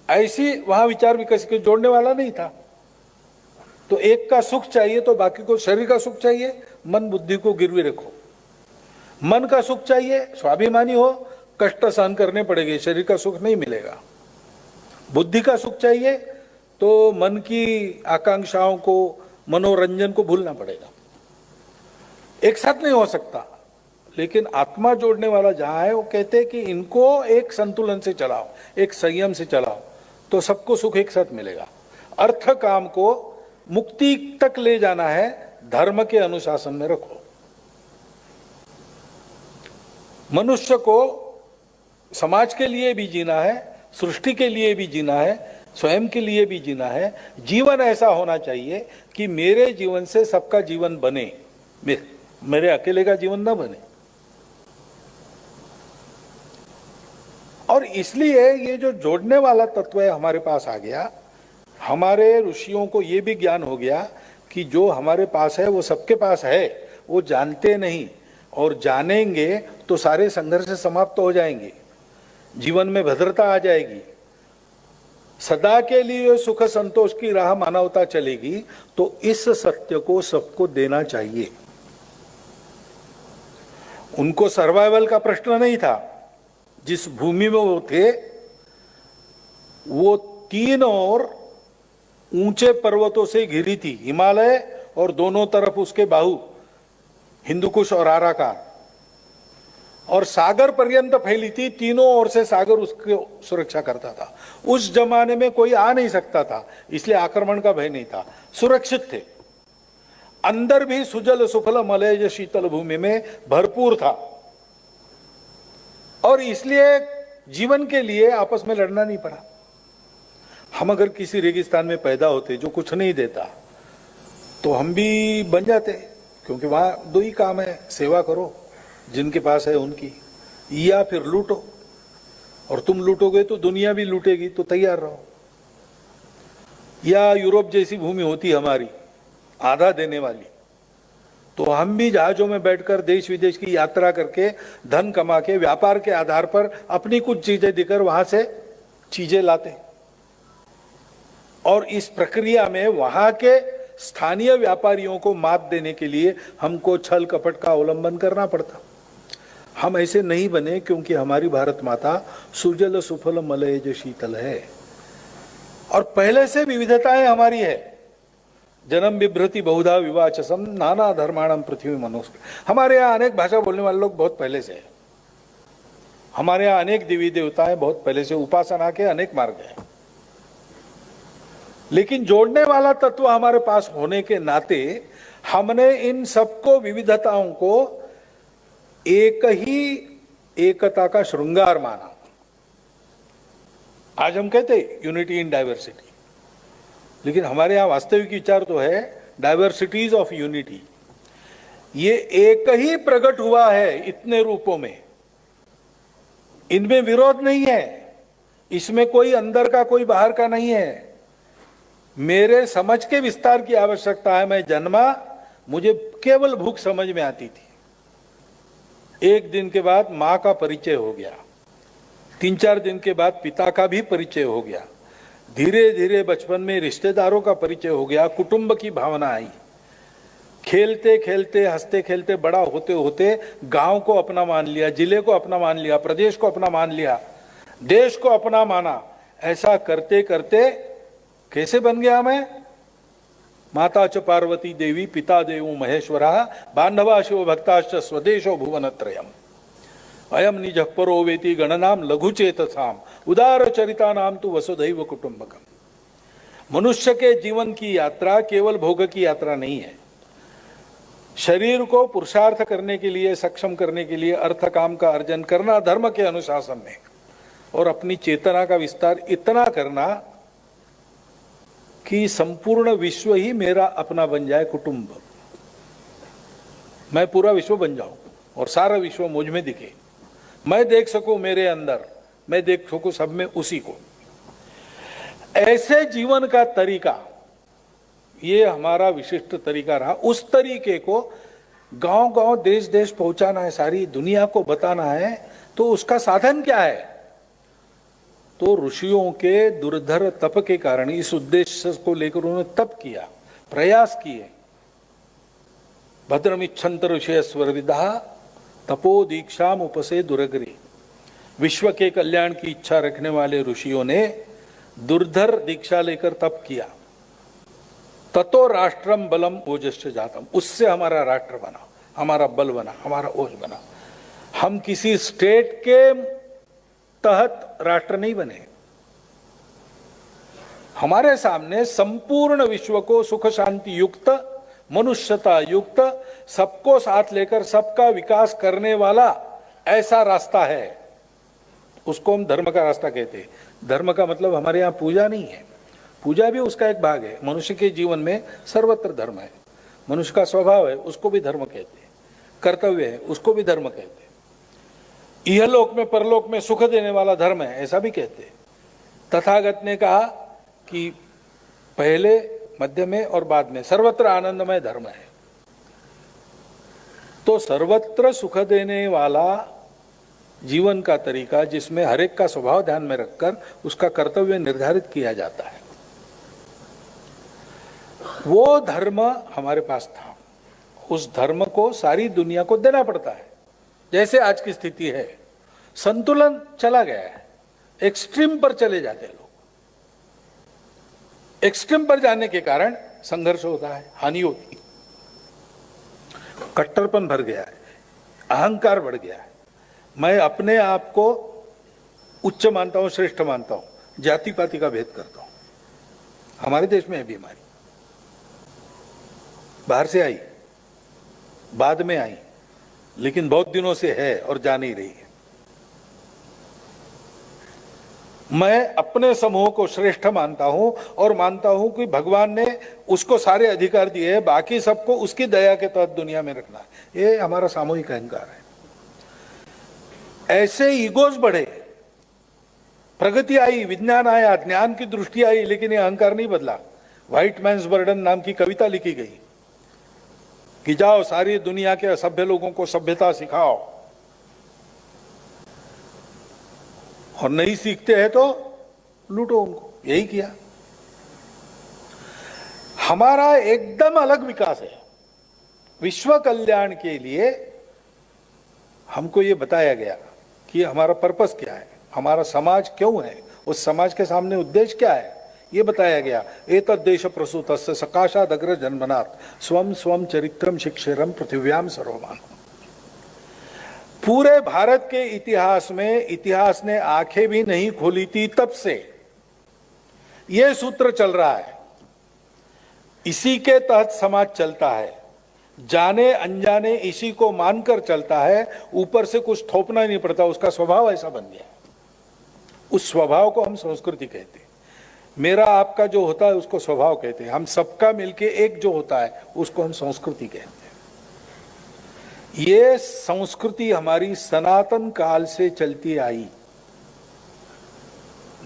ऐसी वहां विचार विकसित को जोड़ने वाला नहीं था। तो एक का सुख चाहिए तो बाकी को, शरीर का सुख चाहिए, मन बुद्धि को गिरवी रखो। मन का सुख चाहिए, स्वाभिमानी हो, कष्ट सहन करने पड़ेंगे, शरीर का सुख नहीं मिलेगा। बुद्धि का सुख चाहिए तो मन की आकांक्षाओं को, मनोरंजन को भूलना पड़ेगा। एक साथ नहीं हो सकता। लेकिन आत्मा जोड़ने वाला जहां है, वो कहते हैं कि इनको एक संतुलन से चलाओ, एक संयम से चलाओ, तो सबको सुख एक साथ मिलेगा। अर्थ काम को मुक्ति तक ले जाना है, धर्म के अनुशासन में रखो। मनुष्य को समाज के लिए भी जीना है, सृष्टि के लिए भी जीना है, स्वयं के लिए भी जीना है। जीवन ऐसा होना चाहिए कि मेरे जीवन से सबका जीवन बने, मेरे अकेले का जीवन ना बने। और इसलिए ये जो जोड़ने वाला तत्व है हमारे पास आ गया। हमारे ऋषियों को ये भी ज्ञान हो गया कि जो हमारे पास है वो सबके पास है, वो जानते नहीं, और जानेंगे तो सारे संघर्ष समाप्त हो जाएंगे, जीवन में भद्रता आ जाएगी, सदा के लिए सुख संतोष की राह मानवता चलेगी। तो इस सत्य को सबको देना चाहिए। उनको सर्वाइवल का प्रश्न नहीं था। जिस भूमि में वो थे, वो तीन और ऊंचे पर्वतों से घिरी थी, हिमालय और दोनों तरफ उसके बाहु, हिंदुकुश और आराकान, और सागर पर्यंत फैली थी। तीनों ओर से सागर उसकी सुरक्षा करता था। उस जमाने में कोई आ नहीं सकता था, इसलिए आक्रमण का भय नहीं था, सुरक्षित थे। अंदर भी सुजल सुफल मलय शीतल भूमि में भरपूर था। और इसलिए जीवन के लिए आपस में लड़ना नहीं पड़ा। हम अगर किसी रेगिस्तान में पैदा होते जो कुछ नहीं देता, तो हम भी बन जाते, क्योंकि वहां दो ही काम है, सेवा करो जिनके पास है उनकी, या फिर लूटो। और तुम लूटोगे तो दुनिया भी लूटेगी, तो तैयार रहो। या यूरोप जैसी भूमि होती हमारी, आधा देने वाली, तो हम भी जहाजों में बैठकर देश विदेश की यात्रा करके धन कमा के व्यापार के आधार पर अपनी कुछ चीजें देकर वहां से चीजें लाते। और इस प्रक्रिया में वहां के स्थानीय व्यापारियों को मात देने के लिए हमको छल कपट का अवलंबन करना पड़ता। हम ऐसे नहीं बने, क्योंकि हमारी भारत माता सुजल सुफल मलयज शीतल है, और पहले से विविधताएं हमारी है। जन्म बिभ्रति बहुधा विवाचसम नाना धर्माणम पृथ्वी मनुष्य। हमारे यहाँ अनेक भाषा बोलने वाले लोग बहुत पहले से है। हमारे यहाँ अनेक देवी देवता है बहुत पहले से, उपासना के अनेक मार्ग हैं। लेकिन जोड़ने वाला तत्व हमारे पास होने के नाते हमने इन सबको, विविधताओं को एक ही एकता का श्रृंगार माना। आज हम कहते हैं यूनिटी इन डाइवर्सिटी, लेकिन हमारे यहां वास्तविक विचार तो है डाइवर्सिटीज ऑफ यूनिटी। ये एक ही प्रकट हुआ है इतने रूपों में, इनमें विरोध नहीं है, इसमें कोई अंदर का कोई बाहर का नहीं है। मेरे समझ के विस्तार की आवश्यकता है। मैं जन्मा, मुझे केवल भूख समझ में आती थी। एक दिन के बाद मां का परिचय हो गया, 3-4 दिन के बाद पिता का भी परिचय हो गया, धीरे धीरे बचपन में रिश्तेदारों का परिचय हो गया, कुटुंब की भावना आई। खेलते खेलते, हंसते खेलते, बड़ा होते होते गांव को अपना मान लिया, जिले को अपना मान लिया, प्रदेश को अपना मान लिया, देश को अपना माना। ऐसा करते करते कैसे बन गया मैं? माता च पार्वती देवी पिता देवो महेश्वरः बांधवा शिव भक्ताश्च स्वदेशो भुवनत्रयम् अयम निजः परो वेति गणनाम लघुचेतसाम उदार चरिता नाम तो वसुधैव कुटुंबकम। मनुष्य के जीवन की यात्रा केवल भोग की यात्रा नहीं है। शरीर को पुरुषार्थ करने के लिए, सक्षम करने के लिए अर्थ काम का अर्जन करना धर्म के अनुशासन में, और अपनी चेतना का विस्तार इतना करना कि संपूर्ण विश्व ही मेरा अपना बन जाए, कुटुंब, मैं पूरा विश्व बन जाऊं और सारा विश्व मुझ में दिखे, मैं देख सकूं मेरे अंदर, मैं देख सकूं सब में उसी को। ऐसे जीवन का तरीका, ये हमारा विशिष्ट तरीका रहा। उस तरीके को गांव-गांव, देश-देश पहुंचाना है, सारी दुनिया को बताना है। तो उसका साधन क्या है? तो ऋषियों के दुर्धर तप के कारण, इस उद्देश्य को लेकर उन्होंने तप किया, प्रयास किए। भद्रमिच्छन्त ऋषय स्वरविदा तपो दीक्षाम उपसे दुरगरी। विश्व के कल्याण की इच्छा रखने वाले ऋषियों ने दुर्धर दीक्षा लेकर तप किया। ततो राष्ट्रम बलम ओजस्य जातम, उससे हमारा राष्ट्र बना, हमारा बल बना, हमारा ओज बना। हम किसी स्टेट के तहत राष्ट्र नहीं बने। हमारे सामने संपूर्ण विश्व को सुख शांति युक्त, मनुष्यता युक्त, सबको साथ लेकर सबका विकास करने वाला ऐसा रास्ता है। उसको हम धर्म का रास्ता कहते हैं। धर्म का मतलब हमारे यहाँ पूजा नहीं है, पूजा भी उसका एक भाग है। मनुष्य के जीवन में सर्वत्र धर्म है। मनुष्य का स्वभाव है, उसको भी धर्म कहते हैं। कर्तव्य है, उसको भी धर्म कहते हैं। इहलोक में परलोक में सुख देने वाला धर्म है, ऐसा भी कहते हैं। तथागत ने कहा कि पहले, मध्य में और बाद में सर्वत्र आनंदमय धर्म है। तो सर्वत्र सुख देने वाला जीवन का तरीका, जिसमें हर एक का स्वभाव ध्यान में रखकर उसका कर्तव्य निर्धारित किया जाता है, वो धर्म हमारे पास था। उस धर्म को सारी दुनिया को देना पड़ता है। जैसे आज की स्थिति है, संतुलन चला गया है, एक्सट्रीम पर चले जाते हैं लोग। एक्सट्रीम पर जाने के कारण संघर्ष होता है, हानि होती, कट्टरपन भर गया है, अहंकार बढ़ गया है। मैं अपने आप को उच्च मानता हूं, श्रेष्ठ मानता हूं, जाति पाति का भेद करता हूं। हमारे देश में है बीमारी, बाहर से आई, बाद में आई, लेकिन बहुत दिनों से है और जा नहीं रही है। मैं अपने समूह को श्रेष्ठ मानता हूं और मानता हूं कि भगवान ने उसको सारे अधिकार दिए हैं, बाकी सबको उसकी दया के तहत दुनिया में रखना है। ये हमारा सामूहिक अहंकार है। ऐसे ईगोज बढ़े, प्रगति आई, विज्ञान आया, ज्ञान की दृष्टि आई, लेकिन ये अहंकार नहीं बदला। व्हाइट मैन्स बर्डन नाम की कविता लिखी गई कि जाओ सारी दुनिया के असभ्य लोगों को सभ्यता सिखाओ, और नहीं सीखते हैं तो लूटो उनको। यही किया। हमारा एकदम अलग विकास है। विश्व कल्याण के लिए हमको ये बताया गया कि हमारा पर्पस क्या है, हमारा समाज क्यों है, उस समाज के सामने उद्देश्य क्या है, ये बताया गया। एतद् देश प्रसूतस्य सकाशाद अग्र जन्मनात् स्वम स्वम चरित्रम शिक्षरम पृथिव्याम सर्वमान। पूरे भारत के इतिहास में इतिहास ने आंखें भी नहीं खोली थी तब से यह सूत्र चल रहा है। इसी के तहत समाज चलता है, जाने अनजाने इसी को मानकर चलता है। ऊपर से कुछ थोपना नहीं पड़ता, उसका स्वभाव ऐसा बन गया। उस स्वभाव को हम संस्कृति कहते हैं। मेरा आपका जो होता है उसको स्वभाव कहते हैं। हम सबका मिलके एक जो होता है उसको हम संस्कृति कहते हैं। ये संस्कृति हमारी सनातन काल से चलती आई।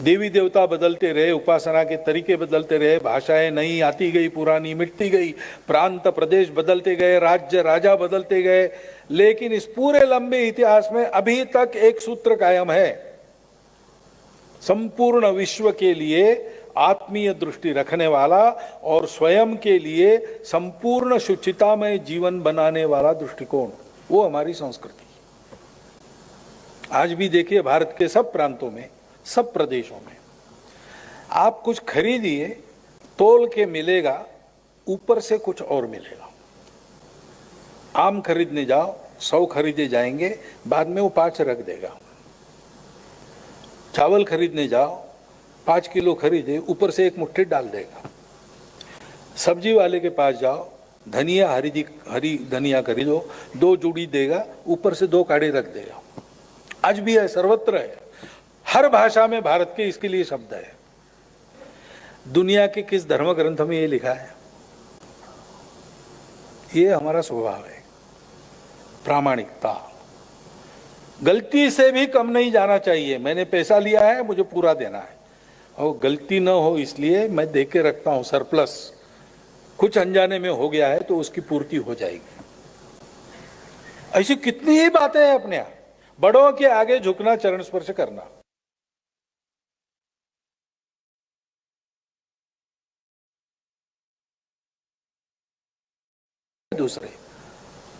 देवी देवता बदलते रहे, उपासना के तरीके बदलते रहे, भाषाएं नई आती गई, पुरानी मिटती गई, प्रांत प्रदेश बदलते गए, राज्य राजा बदलते गए, लेकिन इस पूरे लंबे इतिहास में अभी तक एक सूत्र कायम है। संपूर्ण विश्व के लिए आत्मीय दृष्टि रखने वाला और स्वयं के लिए संपूर्ण शुचितामय जीवन बनाने वाला दृष्टिकोण, वो हमारी संस्कृति। आज भी देखिए भारत के सब प्रांतों में, सब प्रदेशों में आप कुछ खरीदिए, तोल के मिलेगा, ऊपर से कुछ और मिलेगा। आम खरीदने जाओ, 100 खरीदे जाएंगे, बाद में वो 5 रख देगा। चावल खरीदने जाओ, 5 किलो खरीदे, ऊपर से 1 मुट्ठी डाल देगा। सब्जी वाले के पास जाओ, धनिया हरी धनिया खरीदो, 2 जूड़ी देगा, ऊपर से 2 काढ़े रख देगा। आज भी है, सर्वत्र है, हर भाषा में भारत के इसके लिए शब्द है। दुनिया के किस धर्म ग्रंथ में ये लिखा है? ये हमारा स्वभाव है, प्रामाणिकता। गलती से भी कम नहीं जाना चाहिए। मैंने पैसा लिया है, मुझे पूरा देना है, और गलती न हो इसलिए मैं दे के रखता हूं सरप्लस। कुछ अनजाने में हो गया है तो उसकी पूर्ति हो जाएगी। ऐसी कितनी ही बातें हैं अपने यहां। बड़ों के आगे झुकना, चरण स्पर्श करना। दूसरे,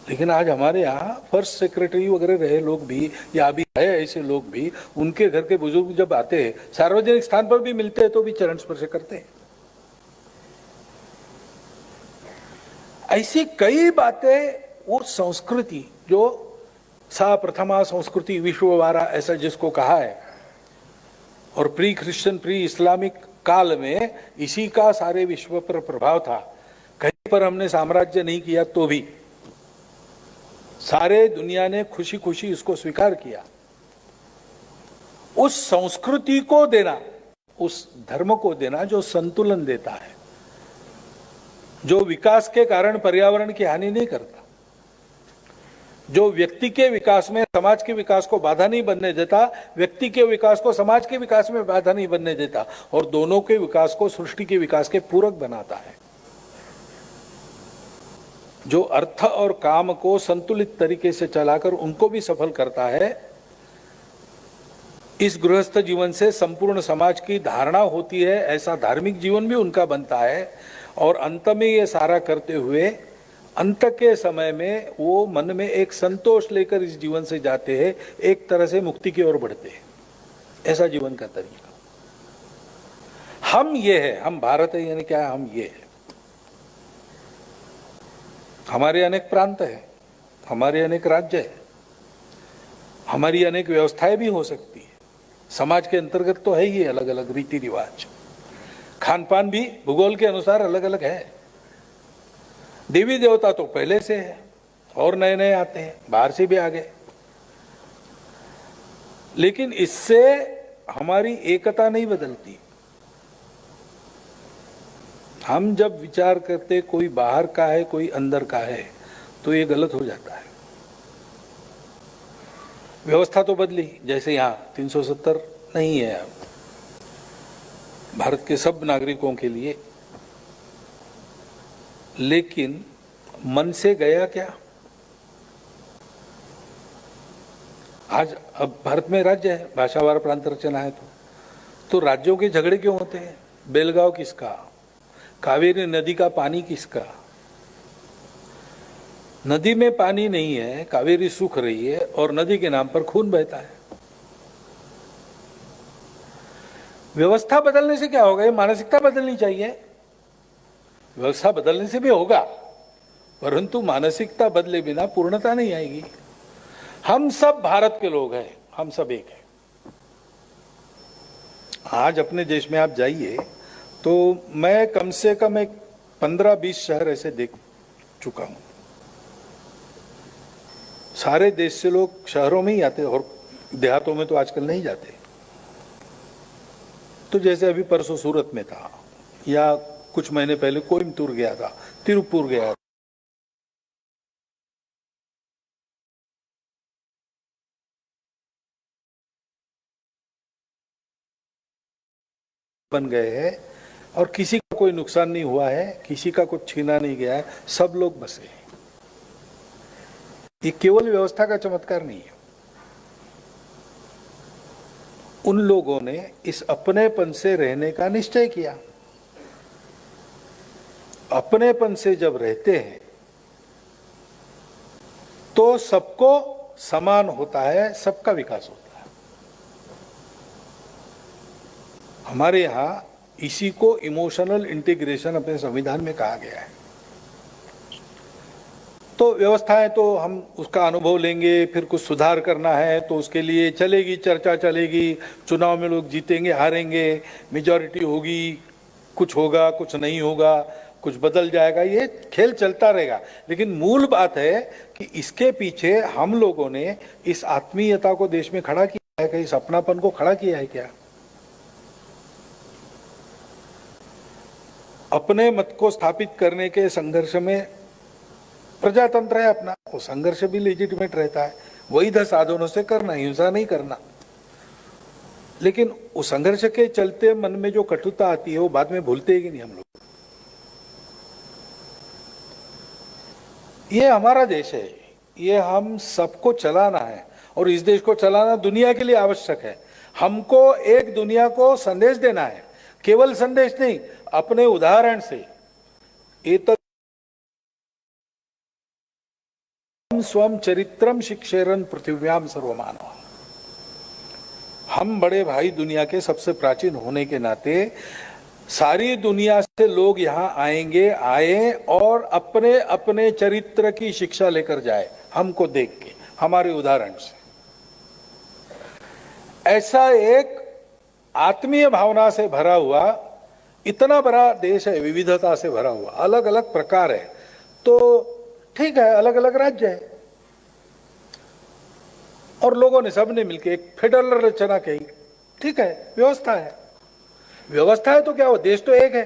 लेकिन आज हमारे यहाँ फर्स्ट सेक्रेटरी वगैरह रहे लोग भी, या अभी है ऐसे लोग भी, उनके घर के बुजुर्ग जब आते हैं, सार्वजनिक स्थान पर भी मिलते हैं तो भी चरण स्पर्श करते हैं। ऐसी कई बातें, वो संस्कृति जो सा प्रथमा संस्कृति विश्ववारा ऐसा जिसको कहा है, और प्री क्रिश्चियन प्री इस्लामिक काल में इसी का सारे विश्व पर प्रभाव था। कहीं पर हमने साम्राज्य नहीं किया तो भी सारे दुनिया ने खुशी खुशी इसको स्वीकार किया। उस संस्कृति को देना, उस धर्म को देना जो संतुलन देता है, जो विकास के कारण पर्यावरण की हानि नहीं करता, जो व्यक्ति के विकास में समाज के विकास को बाधा नहीं बनने देता, व्यक्ति के विकास को समाज के विकास में बाधा नहीं बनने देता, और दोनों के विकास को सृष्टि के विकास के पूरक बनाता है, जो अर्थ और काम को संतुलित तरीके से चलाकर उनको भी सफल करता है। इस गृहस्थ जीवन से संपूर्ण समाज की धारणा होती है, ऐसा धार्मिक जीवन भी उनका बनता है, और अंत में ये सारा करते हुए अंत के समय में वो मन में एक संतोष लेकर इस जीवन से जाते हैं, एक तरह से मुक्ति की ओर बढ़ते हैं। ऐसा जीवन का तरीका हम ये है, हम भारत है, यानी क्या है, हम ये है। हमारे अनेक प्रांत है, हमारे अनेक राज्य है, हमारी अनेक व्यवस्थाएं भी हो सकती है। समाज के अंतर्गत तो है ही अलग अलग रीति रिवाज, खान पान भी भूगोल के अनुसार अलग अलग है। देवी देवता तो पहले से है, और नए नए आते हैं, बाहर से भी आ गए, लेकिन इससे हमारी एकता नहीं बदलती। हम जब विचार करते कोई बाहर का है कोई अंदर का है, तो ये गलत हो जाता है। व्यवस्था तो बदली, जैसे यहाँ 370 नहीं है अब भारत के सब नागरिकों के लिए, लेकिन मन से गया क्या? आज अब भारत में राज्य है, भाषावार प्रांत रचना है, तो राज्यों के झगड़े क्यों होते हैं? बेलगांव किसका, कावेरी नदी का पानी किसका? नदी में पानी नहीं है, कावेरी सूख रही है, और नदी के नाम पर खून बहता है। व्यवस्था बदलने से क्या होगा? ये मानसिकता बदलनी चाहिए। व्यवस्था बदलने से भी होगा, परंतु मानसिकता बदले बिना पूर्णता नहीं आएगी। हम सब भारत के लोग हैं, हम सब एक हैं। आज अपने देश में आप जाइए तो मैं कम से कम एक 15-20 शहर ऐसे देख चुका हूं। सारे देश से लोग शहरों में ही आते, और देहातों में तो आजकल नहीं जाते। तो जैसे अभी परसों सूरत में था, या कुछ महीने पहले कोयम्बतूर गया था, तिरुपुर गया था, बन गए हैं, और किसी का कोई नुकसान नहीं हुआ है, किसी का कुछ छीना नहीं गया है, सब लोग बसे हैं। ये केवल व्यवस्था का चमत्कार नहीं है। उन लोगों ने इस अपनेपन से रहने का निश्चय किया। अपनेपन से जब रहते हैं तो सबको समान होता है, सबका विकास होता है। हमारे यहां इसी को इमोशनल इंटीग्रेशन अपने संविधान में कहा गया है। तो व्यवस्थाएं तो हम उसका अनुभव लेंगे, फिर कुछ सुधार करना है तो उसके लिए चलेगी, चर्चा चलेगी, चुनाव में लोग जीतेंगे हारेंगे, मेजॉरिटी होगी, कुछ होगा कुछ नहीं होगा, कुछ बदल जाएगा, ये खेल चलता रहेगा। लेकिन मूल बात है कि इसके पीछे हम लोगों ने इस आत्मीयता को देश में खड़ा किया है, इस अपनापन को खड़ा किया है क्या? अपने मत को स्थापित करने के संघर्ष में प्रजातंत्र है अपना, वो संघर्ष भी लेजिटिमेट रहता है, वैध साधनों से करना, हिंसा नहीं करना। लेकिन उस संघर्ष के चलते मन में जो कटुता आती है वो बाद में भूलते ही नहीं हम लोग। ये हमारा देश है, ये हम सबको चलाना है और इस देश को चलाना दुनिया के लिए आवश्यक है। हमको एक दुनिया को संदेश देना है, केवल संदेश नहीं, अपने उदाहरण से। स्वम चरित्रम शिक्षेरन पृथिव्याम सर्वमानव। हम बड़े भाई दुनिया के सबसे प्राचीन होने के नाते सारी दुनिया से लोग यहाँ आएंगे, आए और अपने अपने चरित्र की शिक्षा लेकर जाए, हमको देख के, हमारे उदाहरण से। ऐसा एक आत्मीय भावना से भरा हुआ इतना बड़ा देश है, विविधता से भरा हुआ, अलग अलग प्रकार है, तो ठीक है, अलग अलग राज्य है और लोगों ने सबने मिलकर एक फेडरल रचना की, ठीक है, व्यवस्था है। व्यवस्था है तो क्या हो, देश तो एक है।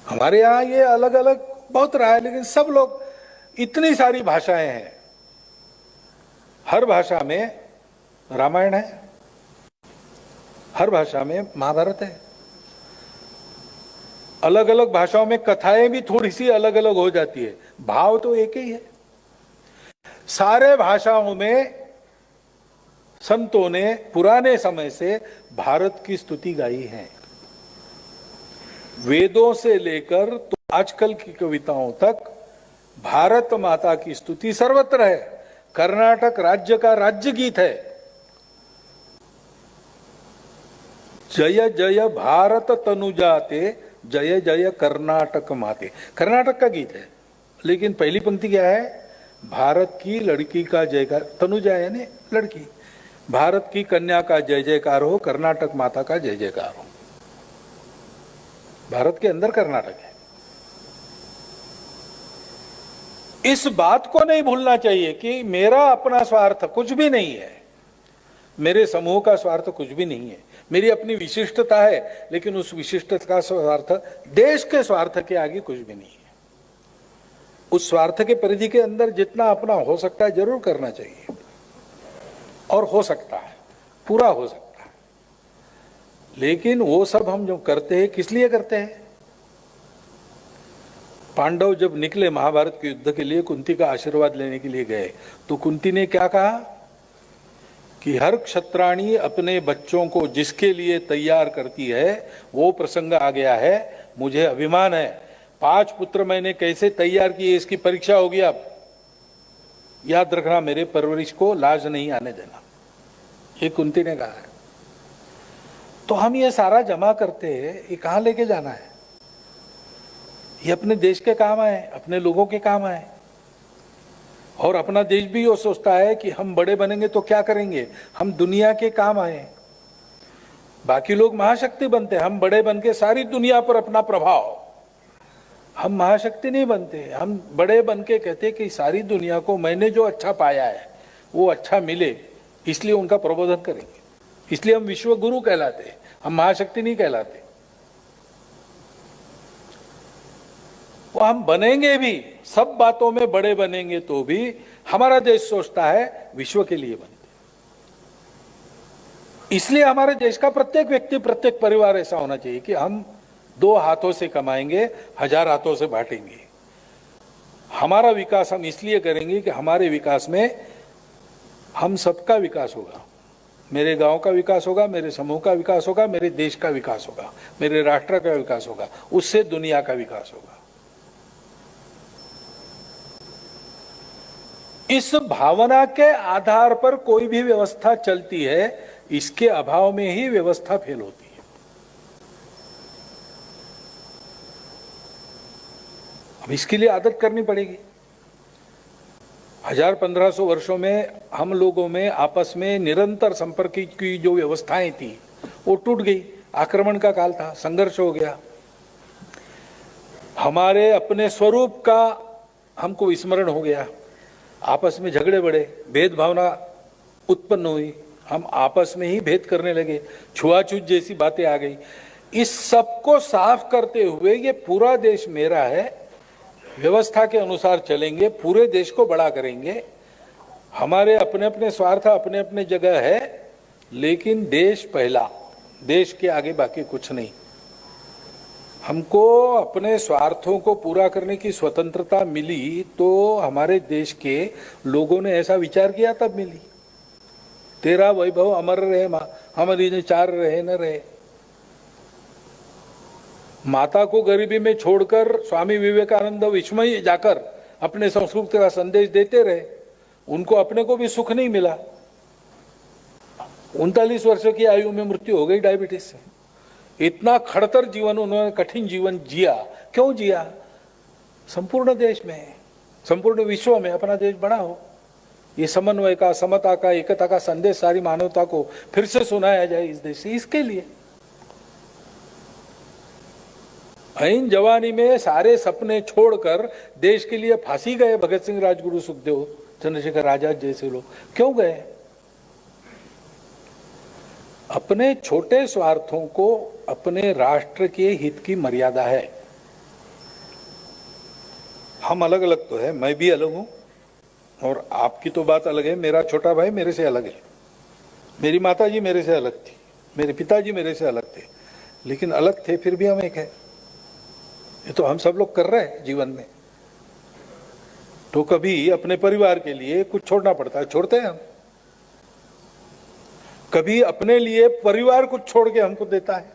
हमारे यहां ये अलग अलग बहुत रहा है, लेकिन सब लोग, इतनी सारी भाषाएं हैं, हर भाषा में रामायण है, हर भाषा में महाभारत है, अलग अलग भाषाओं में कथाएं भी थोड़ी सी अलग अलग हो जाती है, भाव तो एक ही है। सारे भाषाओं में संतों ने पुराने समय से भारत की स्तुति गाई है, वेदों से लेकर तो आजकल की कविताओं तक भारत माता की स्तुति सर्वत्र है। कर्नाटक राज्य का राज्य गीत है, जय जय भारत तनुजाते जय जय कर्नाटक माते, कर्नाटक का गीत है। लेकिन पहली पंक्ति क्या है, भारत की लड़की का जयकार, तनुजा यानी लड़की, भारत की कन्या का जय जयकार हो, कर्नाटक माता का जय जयकार हो। भारत के अंदर कर्नाटक है। इस बात को नहीं भूलना चाहिए कि मेरा अपना स्वार्थ कुछ भी नहीं है, मेरे समूह का स्वार्थ कुछ भी नहीं है, मेरी अपनी विशिष्टता है, लेकिन उस विशिष्टता का स्वार्थ देश के स्वार्थ के आगे कुछ भी नहीं है। उस स्वार्थ के परिधि के अंदर जितना अपना हो सकता है जरूर करना चाहिए, और हो सकता है, पूरा हो सकता है। लेकिन वो सब हम जो करते हैं किस लिए करते हैं? पांडव जब निकले महाभारत के युद्ध के लिए, कुंती का आशीर्वाद लेने के लिए गए, तो कुंती ने क्या कहा कि हर क्षत्राणी अपने बच्चों को जिसके लिए तैयार करती है वो प्रसंग आ गया है, मुझे अभिमान है, 5 पुत्र मैंने कैसे तैयार किए इसकी परीक्षा होगी, अब याद रखना, मेरे परवरिश को लाज नहीं आने देना, ये कुंती ने कहा है। तो हम ये सारा जमा करते हैं, ये कहां लेके जाना है? ये अपने देश के काम आए, अपने लोगों के काम आए। और अपना देश भी ये सोचता है कि हम बड़े बनेंगे तो क्या करेंगे, हम दुनिया के काम आए। बाकी लोग महाशक्ति बनते हैं, हम बड़े बन के सारी दुनिया पर अपना प्रभाव, हम महाशक्ति नहीं बनते, हम बड़े बन के कहते कि सारी दुनिया को मैंने जो अच्छा पाया है वो अच्छा मिले, इसलिए उनका प्रबोधन करेंगे, इसलिए हम विश्व गुरु कहलाते हैं, हम महाशक्ति नहीं कहलाते। वो हम बनेंगे भी, सब बातों में बड़े बनेंगे तो भी हमारा देश सोचता है विश्व के लिए बनते। इसलिए हमारे देश का प्रत्येक व्यक्ति, प्रत्येक परिवार ऐसा होना चाहिए कि हम 2 हाथों से कमाएंगे, 1000 हाथों से बांटेंगे। हमारा विकास हम इसलिए करेंगे कि हमारे विकास में हम सबका विकास होगा, मेरे गांव का विकास होगा, मेरे समूह का विकास होगा, मेरे देश का विकास होगा, मेरे राष्ट्र का विकास होगा, उससे दुनिया का विकास होगा। इस भावना के आधार पर कोई भी व्यवस्था चलती है, इसके अभाव में ही व्यवस्था फेल होती है। अब इसके लिए आदत करनी पड़ेगी। 1000-1500 वर्षों में हम लोगों में आपस में निरंतर संपर्क की जो व्यवस्थाएं थी वो टूट गई। आक्रमण का काल था, संघर्ष हो गया, हमारे अपने स्वरूप का हमको विस्मरण हो गया, आपस में झगड़े बढ़े, भेदभावना उत्पन्न हुई, हम आपस में ही भेद करने लगे, छुआछूत जैसी बातें आ गई। इस सब को साफ करते हुए ये पूरा देश मेरा है, व्यवस्था के अनुसार चलेंगे, पूरे देश को बड़ा करेंगे, हमारे अपने अपने स्वार्थ अपने अपने जगह है, लेकिन देश पहला, देश के आगे बाकी कुछ नहीं। हमको अपने स्वार्थों को पूरा करने की स्वतंत्रता मिली तो हमारे देश के लोगों ने ऐसा विचार किया तब मिली। तेरा वैभव अमर रहे, हमारी चार रहे न रहे। माता को गरीबी में छोड़कर स्वामी विवेकानंद विश्व में जाकर अपने संस्कृति का संदेश देते रहे, उनको अपने को भी सुख नहीं मिला। 39 वर्षों की आयु में मृत्यु हो गई डायबिटीज से। इतना खड़तर जीवन उन्होंने, कठिन जीवन जिया। क्यों जिया? संपूर्ण देश में, संपूर्ण विश्व में अपना देश बड़ा हो, ये समन्वय का, समता का, एकता का संदेश सारी मानवता को फिर से सुनाया जाए इस देश से। इसके लिए ऐन जवानी में सारे सपने छोड़कर देश के लिए फांसी गए भगत सिंह, राजगुरु, सुखदेव, चंद्रशेखर आजाद जैसे लोग। क्यों गए? अपने छोटे स्वार्थों को, अपने राष्ट्र के हित की मर्यादा है। हम अलग अलग तो है, मैं भी अलग हूं और आपकी तो बात अलग है। मेरा छोटा भाई मेरे से अलग है, मेरी माता जी मेरे से अलग थी, मेरे पिताजी मेरे से अलग थे, लेकिन अलग थे फिर भी हम एक है। ये तो हम सब लोग कर रहे हैं जीवन में। तो कभी अपने परिवार के लिए कुछ छोड़ना पड़ता है, छोड़ते हैं हम। कभी अपने लिए परिवार कुछ छोड़ के हमको देता है।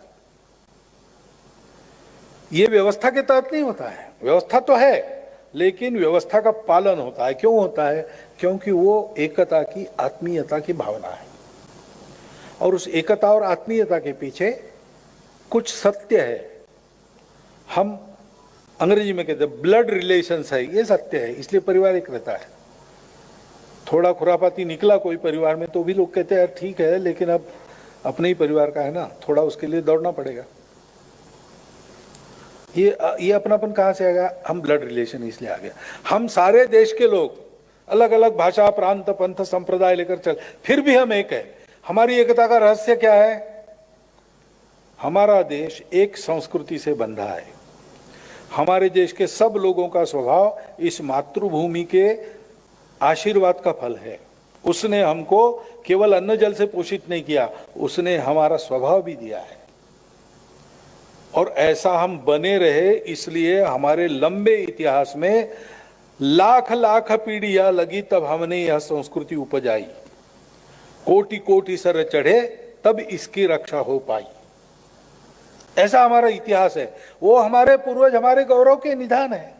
ये व्यवस्था के तहत नहीं होता है। व्यवस्था तो है, लेकिन व्यवस्था का पालन होता है। क्यों होता है? क्योंकि वो एकता की, आत्मीयता की भावना है, और उस एकता और आत्मीयता के पीछे कुछ सत्य है। हम अंग्रेजी में कहते हैं ब्लड रिलेशंस है, ये सत्य है, इसलिए परिवार एक रहता है। थोड़ा खुरापाती निकला कोई परिवार में तो भी लोग कहते हैं यार ठीक है, लेकिन अब अपने ही परिवार का है ना, थोड़ा उसके लिए दौड़ना पड़ेगा। ये अपनापन कहाँ से आ गया? हम ब्लड रिलेशन इसलिए आ गया। हम सारे देश के लोग अलग अलग भाषा, प्रांत, पंथ, संप्रदाय लेकर चल, फिर भी हम एक है। हमारी एकता का रहस्य क्या है? हमारा देश एक संस्कृति से बंधा है। हमारे देश के सब लोगों का स्वभाव इस मातृभूमि के आशीर्वाद का फल है। उसने हमको केवल अन्न जल से पोषित नहीं किया, उसने हमारा स्वभाव भी दिया है, और ऐसा हम बने रहे, इसलिए हमारे लंबे इतिहास में लाख लाख पीढ़ियां लगी तब हमने यह संस्कृति उपजाई। कोटि कोटि सर चढ़े तब इसकी रक्षा हो पाई। ऐसा हमारा इतिहास है। वो हमारे पूर्वज, हमारे गौरव के निधान है।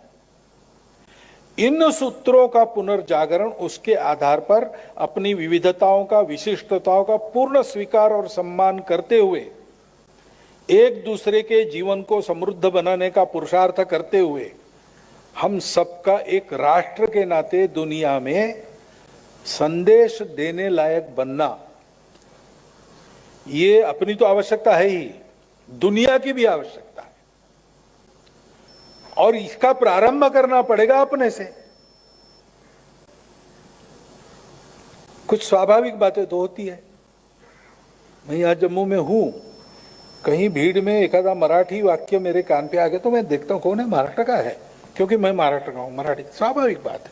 इन सूत्रों का पुनर्जागरण, उसके आधार पर अपनी विविधताओं का, विशिष्टताओं का पूर्ण स्वीकार और सम्मान करते हुए, एक दूसरे के जीवन को समृद्ध बनाने का पुरुषार्थ करते हुए, हम सबका एक राष्ट्र के नाते दुनिया में संदेश देने लायक बनना, ये अपनी तो आवश्यकता है ही, दुनिया की भी आवश्यकता है। और इसका प्रारंभ करना पड़ेगा अपने से। कुछ स्वाभाविक बातें तो होती है। मैं यहां जम्मू में हूं, कहीं भीड़ में एक आधा मराठी वाक्य मेरे कान पे आ गया तो मैं देखता हूं कौन है, महाराष्ट्र का है, क्योंकि मैं महाराष्ट्र का हूं, मराठी, स्वाभाविक बात है।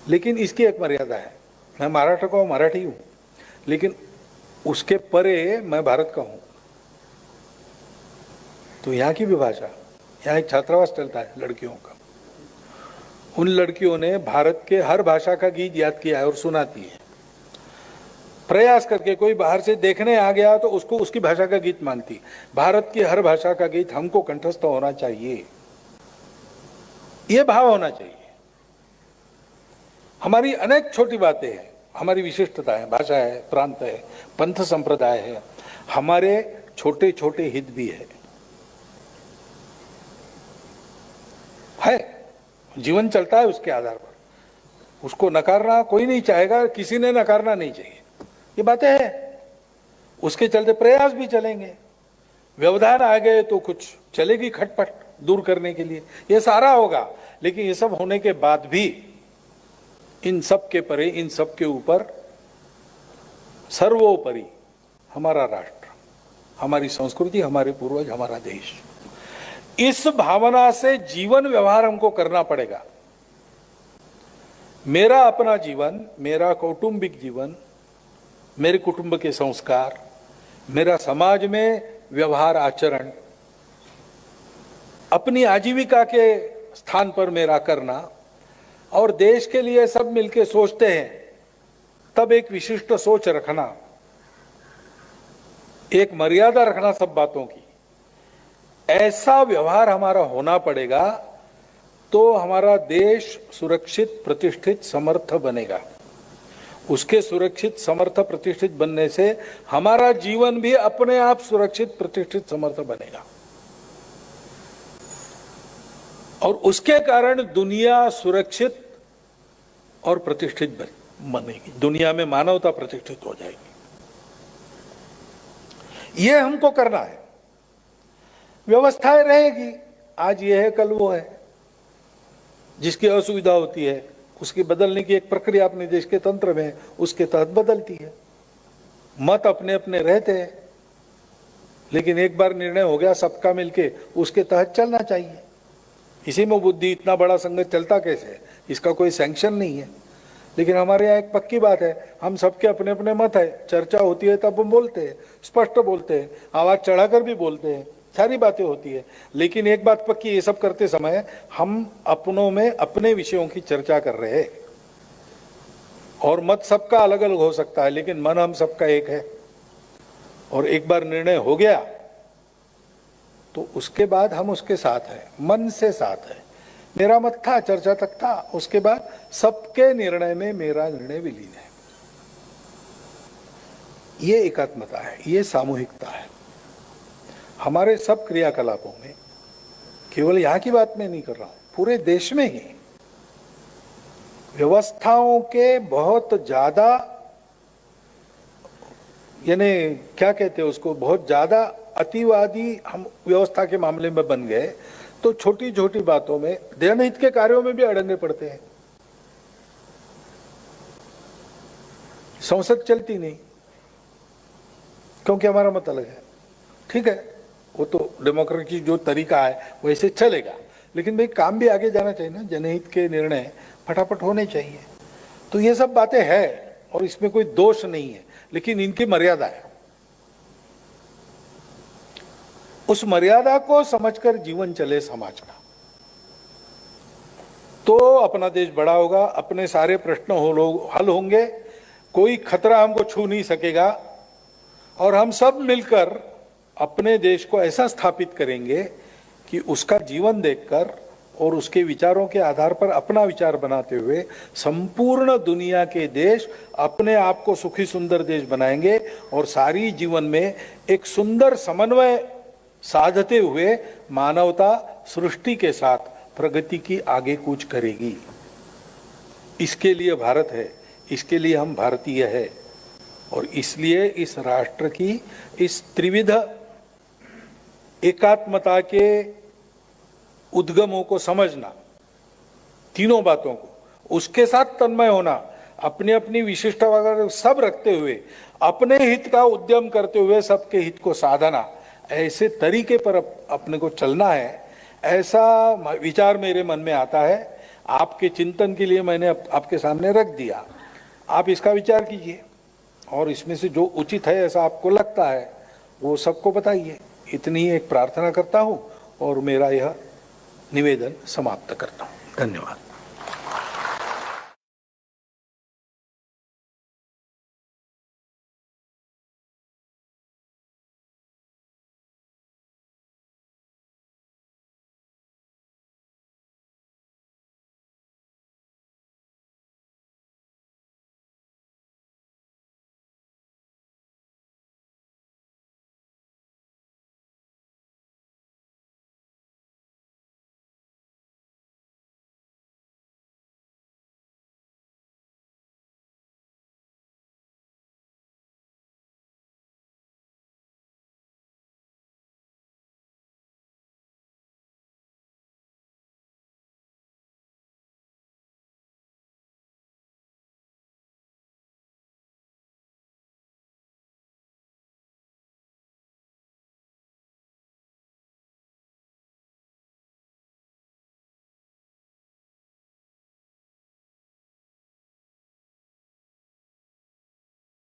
लेकिन इसकी एक मर्यादा है। मैं महाराष्ट्र का हूं, मराठी हूं, लेकिन उसके परे मैं भारत का हूं। तो यहाँ की भी भाषा, यहाँ एक छात्रावास चलता है लड़कियों का, उन लड़कियों ने भारत के हर भाषा का गीत याद किया है और सुनाती है। प्रयास करके कोई बाहर से देखने आ गया तो उसको उसकी भाषा का गीत मानती। भारत की हर भाषा का गीत हमको कंठस्थ होना चाहिए, ये भाव होना चाहिए। हमारी अनेक छोटी बातें हैं, हमारी विशिष्टता है, भाषा है, प्रांत है, पंथ संप्रदाय है, हमारे छोटे छोटे हित भी है। जीवन चलता है उसके आधार पर, उसको नकारना कोई नहीं चाहेगा, किसी ने नकारना नहीं चाहिए, ये बातें हैं। उसके चलते प्रयास भी चलेंगे, व्यवधान आ गए तो कुछ चलेगी खटपट दूर करने के लिए, ये सारा होगा। लेकिन ये सब होने के बाद भी इन सब के परे, इन सब के ऊपर सर्वोपरि हमारा राष्ट्र, हमारी संस्कृति, हमारे पूर्वज, हमारा देश, इस भावना से जीवन व्यवहार हमको करना पड़ेगा। मेरा अपना जीवन, मेरा कौटुंबिक जीवन, मेरे कुटुंब के संस्कार, मेरा समाज में व्यवहार आचरण, अपनी आजीविका के स्थान पर मेरा करना, और देश के लिए सब मिलके सोचते हैं तब एक विशिष्ट सोच रखना, एक मर्यादा रखना सब बातों की, ऐसा व्यवहार हमारा होना पड़ेगा तो हमारा देश सुरक्षित, प्रतिष्ठित, समर्थ बनेगा। उसके सुरक्षित, समर्थ, प्रतिष्ठित बनने से हमारा जीवन भी अपने आप सुरक्षित, प्रतिष्ठित, समर्थ बनेगा, और उसके कारण दुनिया सुरक्षित और प्रतिष्ठित बनेगी, दुनिया में मानवता प्रतिष्ठित हो जाएगी। ये हमको करना है। व्यवस्थाएं रहेगी, आज ये है कल वो है, जिसकी असुविधा होती है उसकी बदलने की एक प्रक्रिया अपने देश के तंत्र में उसके तहत बदलती है। मत अपने अपने रहते हैं, लेकिन एक बार निर्णय हो गया सबका मिलके, उसके तहत चलना चाहिए। इसी में बुद्धि, इतना बड़ा संघ चलता कैसे है, इसका कोई सैंक्शन नहीं है। लेकिन हमारे यहाँ एक पक्की बात है, हम सबके अपने अपने मत है, चर्चा होती है तब हम बोलते हैं, स्पष्ट बोलते हैं, आवाज चढ़ाकर भी बोलते हैं, सारी बातें होती है। लेकिन एक बात पक्की, ये सब करते समय हम अपनों में अपने विषयों की चर्चा कर रहे हैं, और मत सबका अलग अलग हो सकता है, लेकिन मन हम सबका एक है। और एक बार निर्णय हो गया तो उसके बाद हम उसके साथ हैं, मन से साथ है। मेरा मत था, चर्चा तक था, उसके बाद सबके निर्णय में मेरा निर्णय विलीन है। ये एकात्मता है, ये सामूहिकता है। हमारे सब क्रियाकलापों में, केवल यहाँ की बात मैं नहीं कर रहा हूं, पूरे देश में ही व्यवस्थाओं के बहुत ज्यादा, यानी क्या कहते हैं उसको, बहुत ज्यादा अतिवादी हम व्यवस्था के मामले में बन गए, तो छोटी छोटी बातों में, जनहित के कार्यों में भी अड़ंगे पड़ते हैं। संसद चलती नहीं क्योंकि हमारा मत अलग है, ठीक है, वो तो डेमोक्रेसी जो तरीका है वैसे चलेगा, लेकिन भाई काम भी आगे जाना चाहिए ना, जनहित के निर्णय फटाफट होने चाहिए। तो ये सब बातें हैं और इसमें कोई दोष नहीं है, लेकिन इनकी मर्यादा है। उस मर्यादा को समझकर जीवन चले समाज का, तो अपना देश बड़ा होगा, अपने सारे प्रश्न हल होंगे, कोई खतरा हमको छू नहीं सकेगा, और हम सब मिलकर अपने देश को ऐसा स्थापित करेंगे कि उसका जीवन देखकर और उसके विचारों के आधार पर अपना विचार बनाते हुए संपूर्ण दुनिया के देश अपने आप को सुखी सुंदर देश बनाएंगे, और सारी जीवन में एक सुंदर समन्वय साधते हुए मानवता सृष्टि के साथ प्रगति की आगे कूच करेगी। इसके लिए भारत है, इसके लिए हम भारतीय है, और इसलिए इस राष्ट्र की इस त्रिविध एकात्मता के उद्गमों को समझना, तीनों बातों को, उसके साथ तन्मय होना, अपनी अपनी विशिष्ट वगैरह सब रखते हुए अपने हित का उद्यम करते हुए सबके हित को साधना, ऐसे तरीके पर अपने को चलना है, ऐसा विचार मेरे मन में आता है। आपके चिंतन के लिए मैंने आपके सामने रख दिया, आप इसका विचार कीजिए, और इसमें से जो उचित है ऐसा आपको लगता है वो सबको बताइए। इतनी ही एक प्रार्थना करता हूँ और मेरा यह निवेदन समाप्त करता हूँ। धन्यवाद।